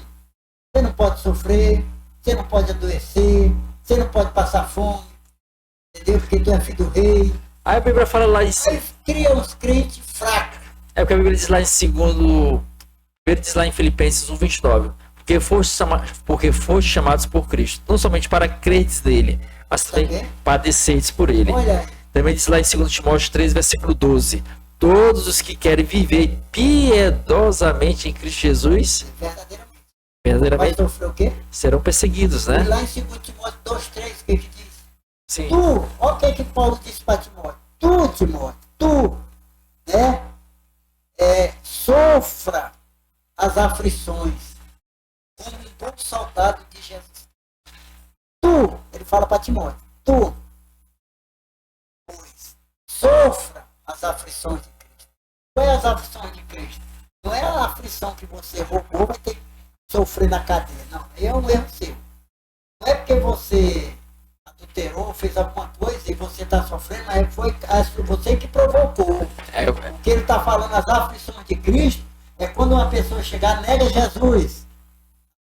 Você não pode sofrer, você não pode adoecer, você não pode passar fome, entendeu? Porque tu é filho do rei. Aí a Bíblia fala lá em... Aí cria uns crentes fracos. É porque a Bíblia diz lá diz lá em Filipenses 1:29. Porque foste chamados por Cristo, não somente para crentes dele, mas também padeceres por ele. Olha. Também diz lá em 2 Timóteo 3, versículo 12. Todos os que querem viver piedosamente em Cristo Jesus, verdadeiramente vai sofrer o quê? serão perseguidos, né? E lá em 2 Timóteo 2:3, o que diz? Sim. Olha o que Paulo disse para Timóteo. Timóteo, né? Sofra as aflições como um bom soldado de Jesus. Ele fala para Timóteo, pois, sofra as aflições de Cristo. Qual é as aflições de Cristo? Não é a aflição que você roubou, vai ter que sofrer na cadeia. Não, é um erro seu. Não é porque você adulterou, fez alguma coisa e você está sofrendo, mas foi você que provocou. O que ele está falando, as aflições de Cristo, é quando uma pessoa chegar, nega Jesus.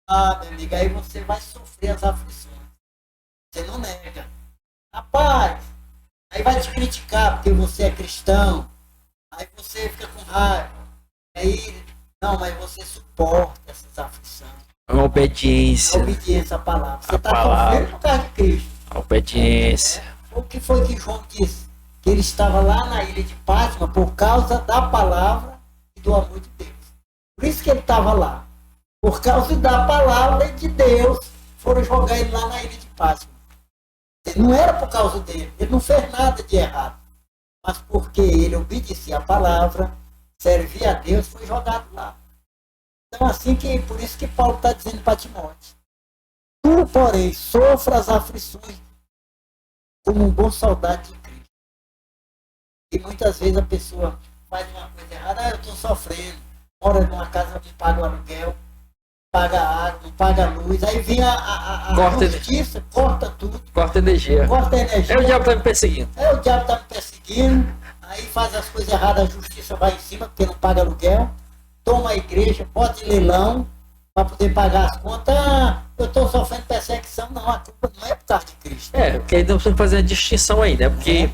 Meu amigo, aí você vai sofrer as aflições. Você não nega. Rapaz, aí vai te criticar porque você é cristão. Aí você fica com raiva. Aí, não, mas você suporta essas aflições. É uma obediência. É obediência à palavra. Você está sofrendo por causa de Cristo. A obediência. O que foi que João disse? Que ele estava lá na ilha de Pátmos por causa da palavra e do amor de Deus. Por isso que ele estava lá. Por causa da palavra de Deus, foram jogar ele lá na ilha de Páscoa. Não era por causa dele, ele não fez nada de errado. Mas porque ele obedecia a palavra, servia a Deus, foi jogado lá. Então por isso que Paulo está dizendo para Timóteo. Tu, porém, sofra as aflições como um bom soldado de Cristo. E muitas vezes a pessoa faz uma coisa errada, eu estou sofrendo, mora numa casa, não paga o aluguel, paga água, não paga luz, aí vem a justiça, corta tudo. Corta energia. Corta energia. O diabo está me perseguindo. O diabo está me perseguindo, aí faz as coisas erradas, a justiça vai em cima, porque não paga aluguel, toma a igreja, bota em leilão, para poder pagar as contas. Eu estou sofrendo perseguição, não, a culpa não é por causa de Cristo. Porque aí não precisa fazer a distinção aí, né? Porque...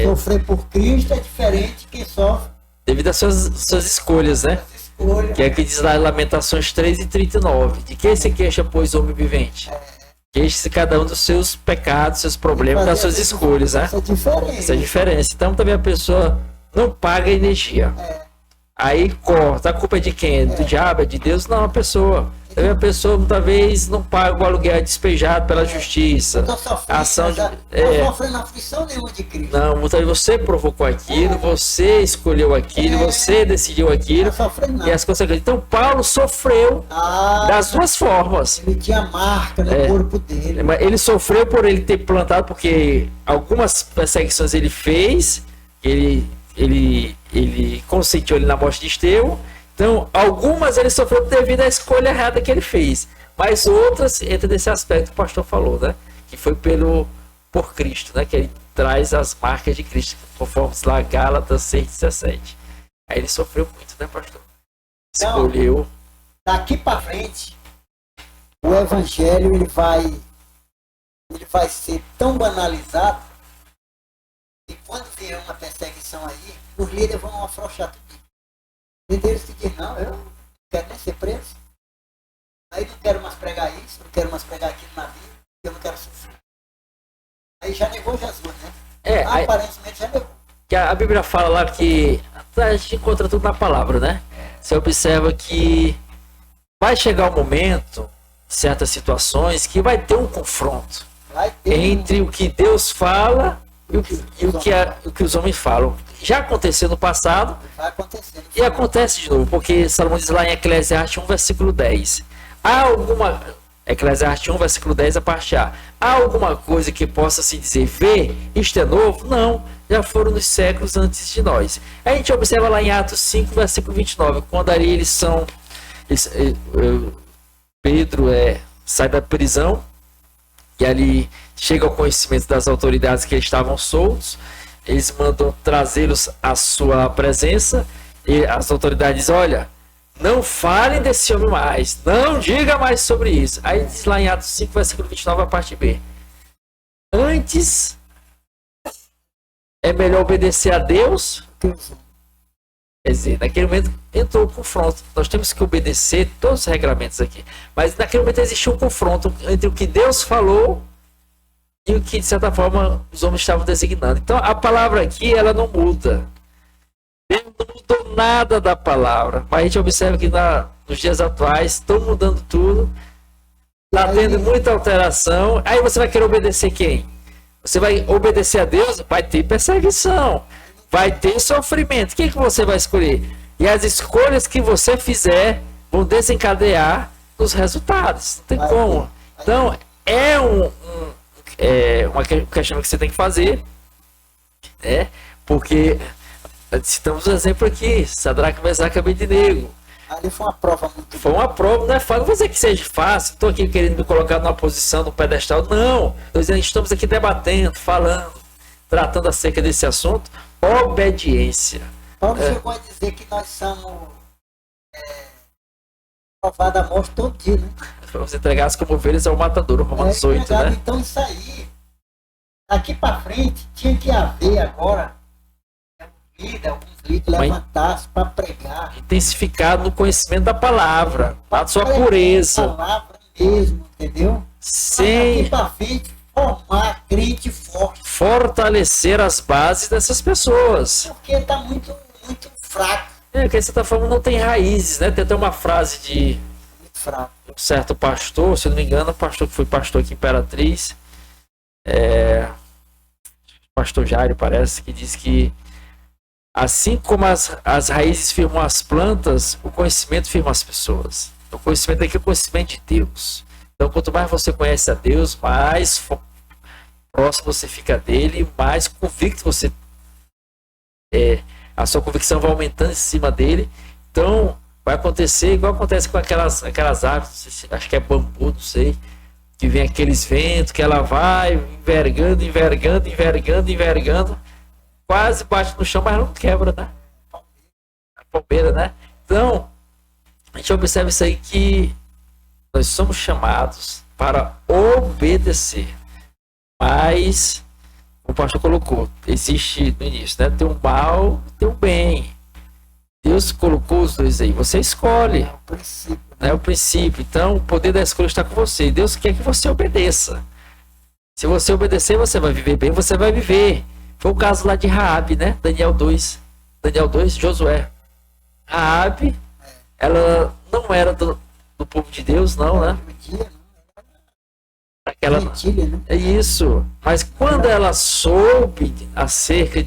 Sofrer por Cristo é diferente de quem sofre devido às suas escolhas, né? Que é o que diz lá em Lamentações 3:39. De que se queixa, pois, homem vivente? Queixa-se cada um dos seus pecados, seus problemas, das suas escolhas, né? Essa é a diferença. Então também a pessoa não paga energia. Aí corta. A culpa é de quem? Do diabo? É de Deus? Não, a pessoa. A pessoa talvez não paga o aluguel, é despejado pela justiça. Estou sofrendo, Ação de, estou sofrendo aflição nenhuma de Cristo. Não, muitas vezes você provocou aquilo, você escolheu aquilo, você decidiu aquilo. E as consequências. Então Paulo sofreu das duas formas. Ele tinha marca no corpo dele. Ele sofreu por ele ter plantado, porque algumas perseguições ele fez, ele consentiu ele na morte de Estevão. Então, algumas ele sofreu devido à escolha errada que ele fez. Mas outras, entra nesse aspecto que o pastor falou, né? Que foi por Cristo, né? Que ele traz as marcas de Cristo, conforme lá Gálatas 6,17. Aí ele sofreu muito, né, pastor? Escolheu. Então, daqui para frente, o evangelho ele vai ser tão banalizado que quando vier uma perseguição aí, os líderes vão afrouxar tudo. E deles que dizem, não, eu não quero nem ser preso. Aí não quero mais pregar isso, não quero mais pregar aquilo na Bíblia, eu não quero sofrer. Aí já negou Jesus, né? Aparentemente já negou. Que a Bíblia fala lá que a gente encontra tudo na palavra, né? Você observa que vai chegar um momento, em certas situações, que vai ter um confronto entre o que Deus fala e o que os homens falam. Já aconteceu no passado, vai acontecer, e acontece de novo, porque Salomão diz lá em Eclesiastes 1, versículo 10. Eclesiastes 1, versículo 10, a parte A. Há alguma coisa que possa se dizer, vê, isto é novo? Não, já foram nos séculos antes de nós. A gente observa lá em Atos 5, versículo 29, quando ali Pedro sai da prisão, e ali chega ao conhecimento das autoridades que estavam soltos. Eles mandam trazê-los à sua presença, e as autoridades dizem, olha, não falem desse homem mais, não diga mais sobre isso. Aí diz lá em Atos 5, versículo 29, a parte B. Antes, é melhor obedecer a Deus. Quer dizer, naquele momento entrou o confronto. Nós temos que obedecer todos os regramentos aqui. Mas naquele momento existiu um confronto entre o que Deus falou e o que, de certa forma, os homens estavam designando. Então, a palavra aqui, ela não muda. Deus não mudou nada da palavra. Mas a gente observa que nos dias atuais, estão mudando tudo. Está tendo muita alteração. Aí você vai querer obedecer quem? Você vai obedecer a Deus? Vai ter perseguição. Vai ter sofrimento. O que você vai escolher? E as escolhas que você fizer vão desencadear os resultados. Não tem como. Então, é um questionamento que você tem que fazer, né? Porque citamos um exemplo aqui, Sadraque, Mesaque e Abednego. Ali foi uma prova muito Foi uma prova, não é fácil. Não vou dizer que seja fácil, estou aqui querendo me colocar numa posição, no pedestal. Não, estamos aqui debatendo, falando, tratando acerca desse assunto. Obediência. Paulo chegou a dizer que nós somos provados a morte todo dia, né? Vamos entregar como ovelhas ao matador, Romanos 8, né? Então isso aí, daqui para frente, tinha que haver agora alguns líderes levantassem para pregar. Intensificar no conhecimento da palavra, da sua pureza. A palavra mesmo, entendeu? Daqui para frente, formar crente forte. Fortalecer as bases dessas pessoas. Porque está muito fraco. Porque essa forma não tem raízes, né? Tem até uma frase de um certo pastor, se não me engano, pastor que foi pastor aqui em Imperatriz, pastor Jairo, parece, que diz que assim como as raízes firmam as plantas, o conhecimento firma as pessoas. O conhecimento aqui é o conhecimento de Deus. Então, quanto mais você conhece a Deus, mais próximo você fica dele, mais convicto você a sua convicção vai aumentando em cima dele. Então, vai acontecer igual acontece com aquelas árvores, acho que é bambu, não sei, que vem aqueles ventos, que ela vai envergando, quase bate no chão, mas não quebra, né? A palmeira, né? Então, a gente observa isso aí, que nós somos chamados para obedecer. Mas, como o pastor colocou, existe no início, né? Tem um mal, tem um bem. Deus colocou os dois aí, você escolhe. É o princípio. É o princípio. Então, o poder da escolha está com você. Deus quer que você obedeça. Se você obedecer, você vai viver bem, você vai viver. Foi o caso lá de Raabe, né? Daniel 2, Josué. Raabe, ela não era do do povo de Deus, não, né? Judia, Aquela... gentilha, né? É isso. Mas quando ela soube acerca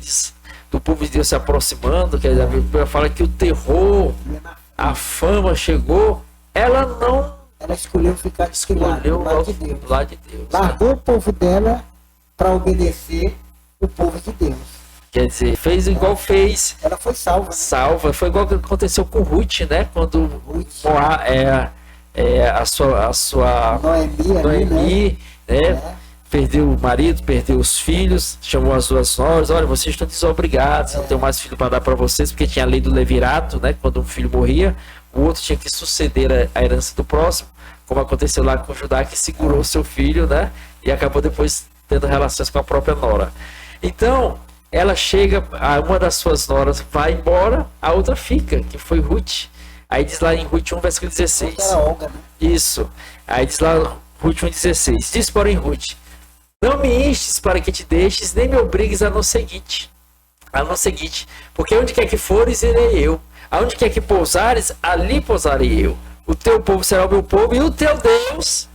do povo de Deus se aproximando, que a Bíblia fala que o terror, a fama chegou, ela não Ela escolheu ficar escolheu do lado de Deus. do lado de Deus. Largou o povo dela para obedecer o povo de Deus. Quer dizer, fez igual fez. Ela foi salva. Né? Salva. Foi igual que aconteceu com Ruth, né? Quando Ruth. a sua Noemi, né? Perdeu o marido, perdeu os filhos, chamou as duas noras, olha, vocês estão desobrigados, não tenho mais filho para dar para vocês, porque tinha a lei do levirato, né? Quando um filho morria, o outro tinha que suceder a herança do próximo, como aconteceu lá com Judá, que segurou seu filho, né? E acabou depois tendo relações com a própria nora. Então, ela chega, uma das suas noras vai embora, a outra fica, que foi Ruth. Aí diz lá em Ruth 1, versículo 16. Era Olga, né? Isso. Aí diz lá Ruth 1,16. Diz, porém, Ruth: não me instes para que te deixes, nem me obrigues a não seguinte. Porque onde quer que fores, irei eu. Aonde quer que pousares, ali pousarei eu. O teu povo será o meu povo e o teu Deus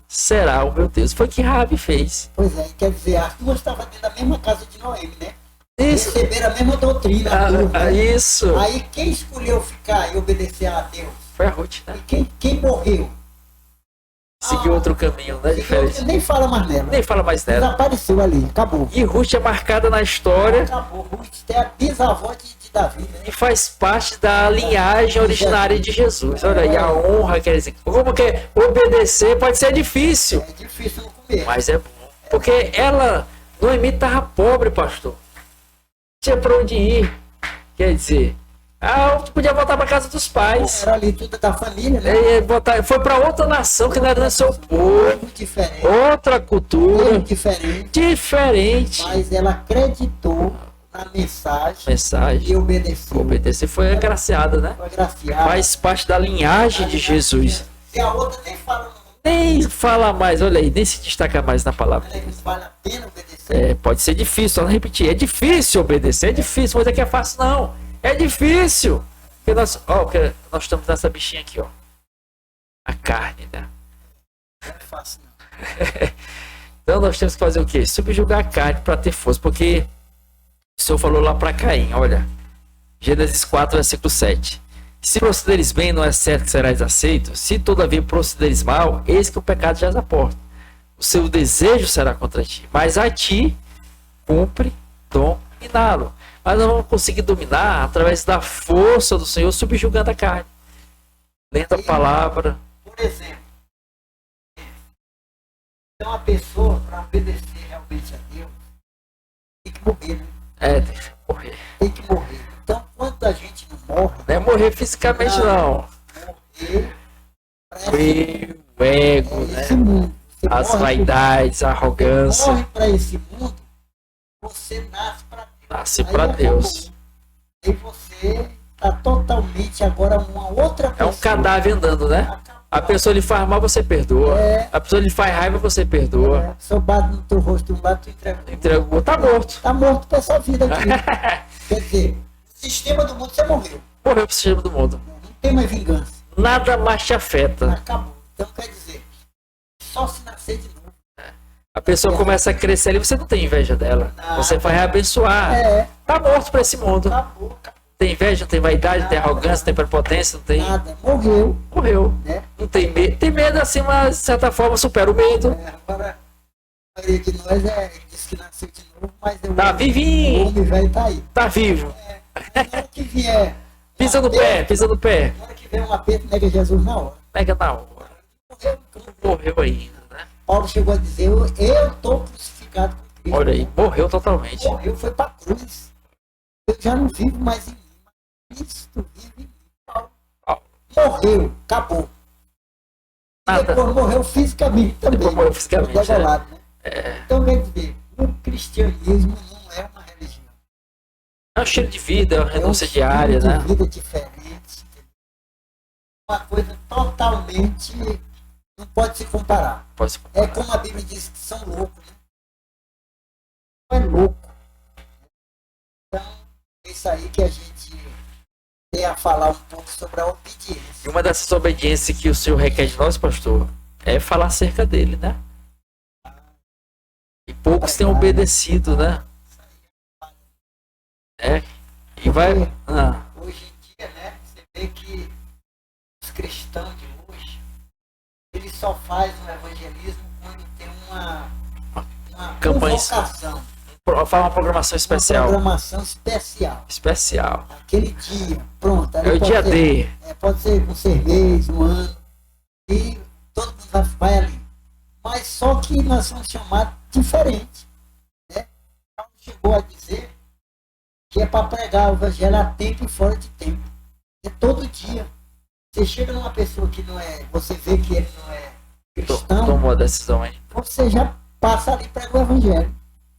será o meu Deus. Foi o que Raabe fez. Pois é, quer dizer, as duas estavam dentro da mesma casa de Noemi, né? Isso. Receberam a mesma doutrina. Né? Isso. Aí quem escolheu ficar e obedecer a Deus? Foi a Ruth, né? E quem morreu? Seguiu outro caminho, né? Diferente. Nem fala mais nela. Nem fala mais nela. Desapareceu ali, acabou. E Ruth é marcada na história. Acabou. Ruth é a bisavó de Davi. Né? E faz parte da linhagem originária de Jesus. Olha aí, a honra, quer dizer, como que obedecer pode ser difícil. É difícil no começo. Mas é bom. Porque Noemi estava pobre, pastor. Não tinha para onde ir. Quer dizer, podia voltar para casa dos pais. Era ali tudo da família, né? Foi para outra nação que não era do seu povo. Diferente. Outra cultura. Diferente. Mas ela acreditou na mensagem. E obedeceu. Obedecer foi agraciada, né? Foi agraciada. Faz parte da linhagem de Jesus. E a outra nem fala mais, olha aí, nem se destaca mais na palavra. Vale a pena obedecer? Pode ser difícil, só não repetir. É difícil obedecer, é difícil, mas é que é fácil, não. É difíccil. Porque nós estamos nessa bichinha aqui, ó. A carne, né? Não é fácil, não. Então nós temos que fazer o quê? Subjugar a carne para ter força. Porque o Senhor falou lá para Caim, olha. Gênesis 4, versículo 7. Se procederes bem, não é certo que serás aceito. Se todavia procederes mal, eis que o pecado já à porta. O seu desejo será contra ti. Mas a ti cumpre dominá-lo. Mas nós vamos conseguir dominar através da força do Senhor, subjugando a carne. Lendo a palavra. Por exemplo, então a pessoa, para obedecer realmente a Deus, tem que morrer, né? Tem que morrer. Tem que morrer. Então, quando a gente não morre... Não é morrer fisicamente, não. Morrer o ego, né? Mundo. As vaidades, a arrogância. Você morre para esse mundo, você nasce para Deus. Nasce para Deus. E você está totalmente agora uma outra pessoa. É um cadáver andando, né? A pessoa lhe faz mal, você perdoa. A pessoa lhe faz raiva, você perdoa. Se eu bato no teu rosto de um lado, tu entregou. Tá morto. Tá morto para essa vida aqui. Quer dizer, o sistema do mundo, você morreu. Morreu pro sistema do mundo. Não tem mais vingança. Nada mais te afeta. Acabou. Então quer dizer, só se nascer de novo. A pessoa começa a crescer ali, você não tem inveja dela. Você vai abençoar. Tá morto para esse mundo. Acabou. Tem inveja, não tem vaidade, não tem arrogância, não tem prepotência, não tem... Nada. Morreu. Né? Não tem medo. Tem medo assim, mas de certa forma supera o medo. Agora, a maioria de nós diz que nasceu de novo, mas tá vivinho. O homem velho tá aí. Tá vivo. Na hora que vier... Pisa no pé. Na hora que vier um aperto, nega Jesus na hora. Nega na hora. Morreu ainda, né? Paulo chegou a dizer, eu estou crucificado com Cristo. Olha aí, morreu totalmente. Morreu, foi para a cruz. Eu já não vivo mais em mim. Cristo vive em mim. Morreu, acabou. Nada. Depois morreu fisicamente também. Depois morreu fisicamente, né? Então, quer dizer, o cristianismo não é uma religião. É um estilo de vida, é uma renúncia diária, né? É uma vida diferente. Uma coisa totalmente... Não pode se comparar. É como a Bíblia diz que são loucos. Né? Não é louco. Então, é isso aí que a gente tem a falar um pouco sobre a E obediência. uma dessas obediências que o Senhor requer de nós, pastor, é falar acerca dele, né? E poucos têm obedecido, né? É. E vai. Ah, Hoje em dia, né, você vê que os cristãos de hoje, eles só fazem o evangelismo quando tem uma Campanha. convocação, fala uma programação uma especial. programação especial. Especial. Aquele dia, pronto. É o dia D. Pode ser com cerveja, um ano, e todo mundo vai ali. Mas só que nós somos chamados diferente. Né? Paulo chegou a dizer que é para pregar o evangelho a tempo e fora de tempo. É todo dia. Você chega numa pessoa que não é, você vê que ele não é cristão, Tomou a decisão aí. você já passa ali para o evangelho.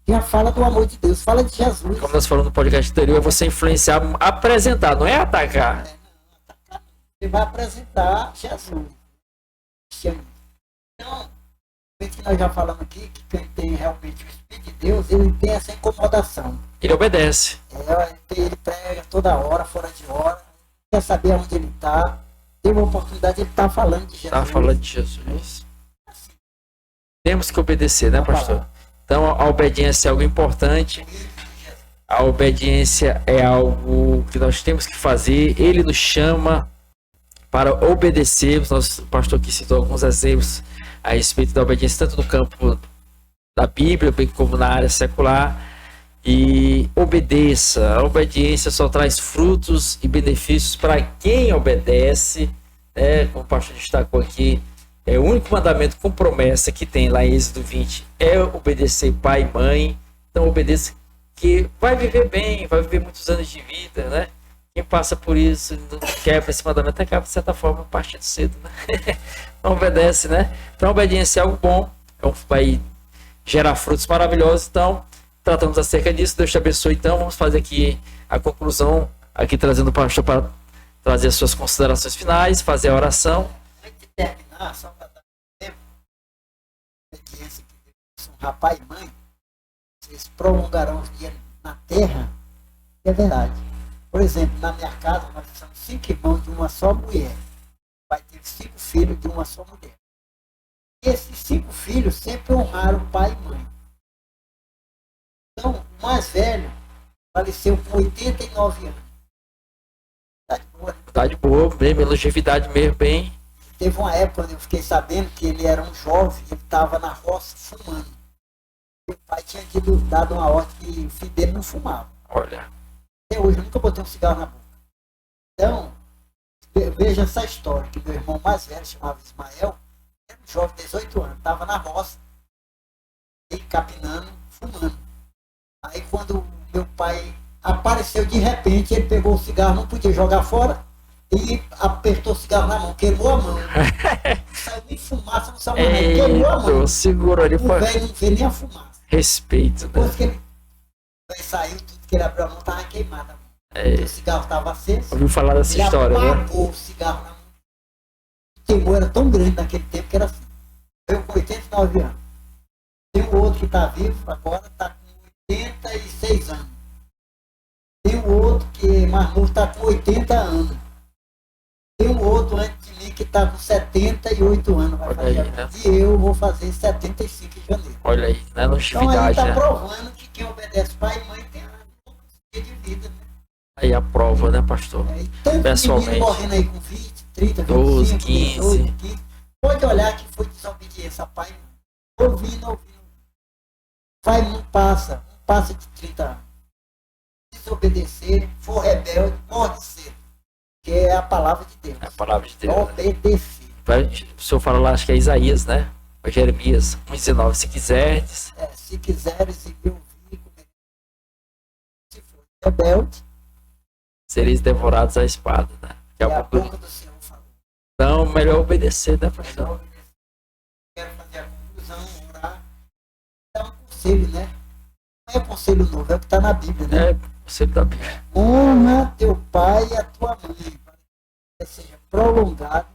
Já fala do amor de Deus, fala de Jesus. Como nós falamos no podcast anterior, é você influenciar, apresentar, não é atacar. Você vai apresentar Jesus. Então, o que nós já falamos aqui, que quem tem realmente o Espírito de Deus, ele tem essa incomodação. Ele obedece. Ele prega toda hora, fora de hora, quer saber onde ele está. Tem uma oportunidade, ele está falando de Jesus. Está falando de Jesus. Temos que obedecer, né, pastor? Então, a obediência é algo importante. A obediência é algo que nós temos que fazer. Ele nos chama para obedecermos. O pastor aqui citou alguns exemplos a respeito da obediência, tanto no campo da Bíblia, bem como na área secular. E obedeça. A obediência só traz frutos e benefícios para quem obedece. Como o pastor destacou aqui, o único mandamento com promessa que tem lá em Êxodo 20 é obedecer pai e mãe. Então obedeça, que vai viver bem, vai viver muitos anos de vida, né? Quem passa por isso, não quebra esse mandamento, acaba de certa forma partindo cedo, né? Não obedece, né? Então a obediência é algo bom, vai gerar frutos maravilhosos. Então tratamos acerca disso. Deus te abençoe. Então vamos fazer aqui a conclusão, aqui trazendo o pastor para trazer as suas considerações finais, fazer a oração. Antes de terminar, só para dar tempo, a obediência que Deus são rapaz e mãe, vocês prolongarão os dias na terra. É verdade. Por exemplo, na minha casa, nós somos 5 irmãos de uma só mulher. Vai ter 5 filhos de uma só mulher. E esses 5 filhos sempre honraram pai e mãe. Então, o mais velho faleceu com 89 anos. Tá de boa, né? Tá de boa, bem, longevidade mesmo, bem. Teve uma época onde eu fiquei sabendo que ele era um jovem, ele estava na roça fumando. Meu pai tinha dado uma ordem que o filho dele não fumava. Olha. Até hoje eu nunca botei um cigarro na boca. Então, veja essa história, que meu irmão mais velho, chamava Ismael, era um jovem de 18 anos, estava na roça, e capinando, fumando. Aí quando meu pai apareceu de repente, ele pegou o cigarro, não podia jogar fora, e apertou o cigarro na mão, queimou a mão. Saiu nem fumaça, não saiu mais nada, queimou a mão. Segurou ali, O velho não vê nem a fumaça. Respeito, né? Depois que ele saiu, tudo que ele abriu a mão estava queimado. O cigarro estava aceso. Ouviu falar dessa Ele história, né? apagou o cigarro na mão. O temor era tão grande naquele tempo que era assim. Eu com 89 anos. Tem um outro que está vivo, agora está com 86 anos. Tem um outro que é mais novo, está com 80 anos. Tem um outro antes de mim que está com 78 anos. Vai fazer aí, né? E eu vou fazer 75 em janeiro. Olha aí, né? Então aí Longevidade, está né? provando que quem obedece pai e mãe tem um pouco de vida, né? Aí a prova, né, pastor? E tanto Pessoalmente. menino morrendo aí com 20, 30, 12, 25, 15. 18, 15. Pode olhar que foi desobediência a pai e mãe. Ouvindo. Vai, não passa de 30 anos. Desobedecer, for rebelde, morre cedo. Que é a palavra de Deus. É a palavra de Deus. Né? Obedecer. O senhor fala lá, acho que é Isaías, né? Ou Jeremias 1,19. Se quiseres. Se quiseres e me ouvir, se for rebelde, Sereis devorados à espada, né? Que é a o pouco boca do Senhor falou. Então, melhor obedecer, né, pastor? Quero fazer a conclusão, orar. Dar um conselho, né? Não é conselho novo, é o que está na Bíblia, né? É, você da Bíblia. Honra teu pai e a tua mãe, para que seja prolongado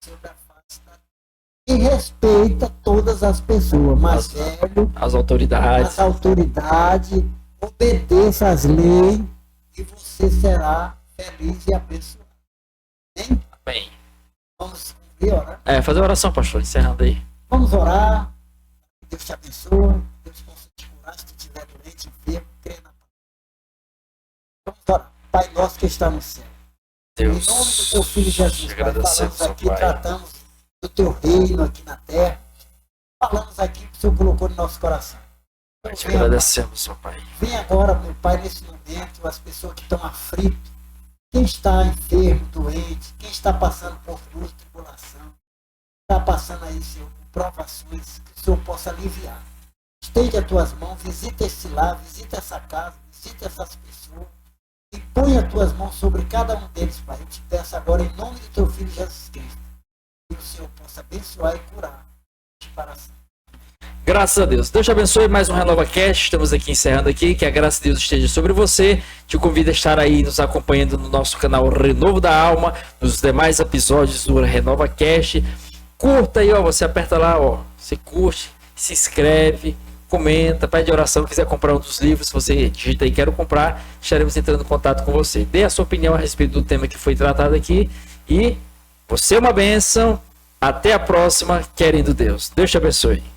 sobre a face da terra. E respeita todas as pessoas, mais velho, As autoridades. as autoridades, obedeça às leis e você será feliz e abençoado. Amém. Vamos orar. Fazer oração, pastor, encerrando aí. Vamos orar. Deus te abençoe. Deus possa te curar se estiver doente, enfermo, crê na palavra. Vamos orar. Pai nosso que está no céu. Deus, em nome do teu filho Jesus, Pai, falamos aqui, Pai. tratamos do teu reino aqui na terra. Falamos aqui que o Senhor colocou no nosso coração. Nós te agradecemos, ó Pai. Vem agora, meu Pai, nesse momento, as pessoas que estão aflitas, quem está enfermo, doente, quem está passando por dor, tribulação, está passando aí, Senhor, por provações, que o Senhor possa aliviar. Estende as tuas mãos, visita esse lar, visita essa casa, visita essas pessoas e põe as tuas mãos sobre cada um deles, Pai. Eu te peço agora, em nome do teu Filho Jesus Cristo, que o Senhor possa abençoar e curar para sempre. Graças a Deus. Deus te abençoe. Mais um Renova Cast. Estamos aqui encerrando aqui. Que a graça de Deus esteja sobre você. Te convido a estar aí nos acompanhando no nosso canal Renovo da Alma, nos demais episódios do Renova Cast. Curta aí, ó. Você aperta lá, ó. Você curte, se inscreve, comenta, pede oração. Quiser comprar um dos livros, você digita aí quero comprar, estaremos entrando em contato com você. Dê a sua opinião a respeito do tema que foi tratado aqui. E você é uma bênção. Até a próxima, querendo Deus. Deus te abençoe.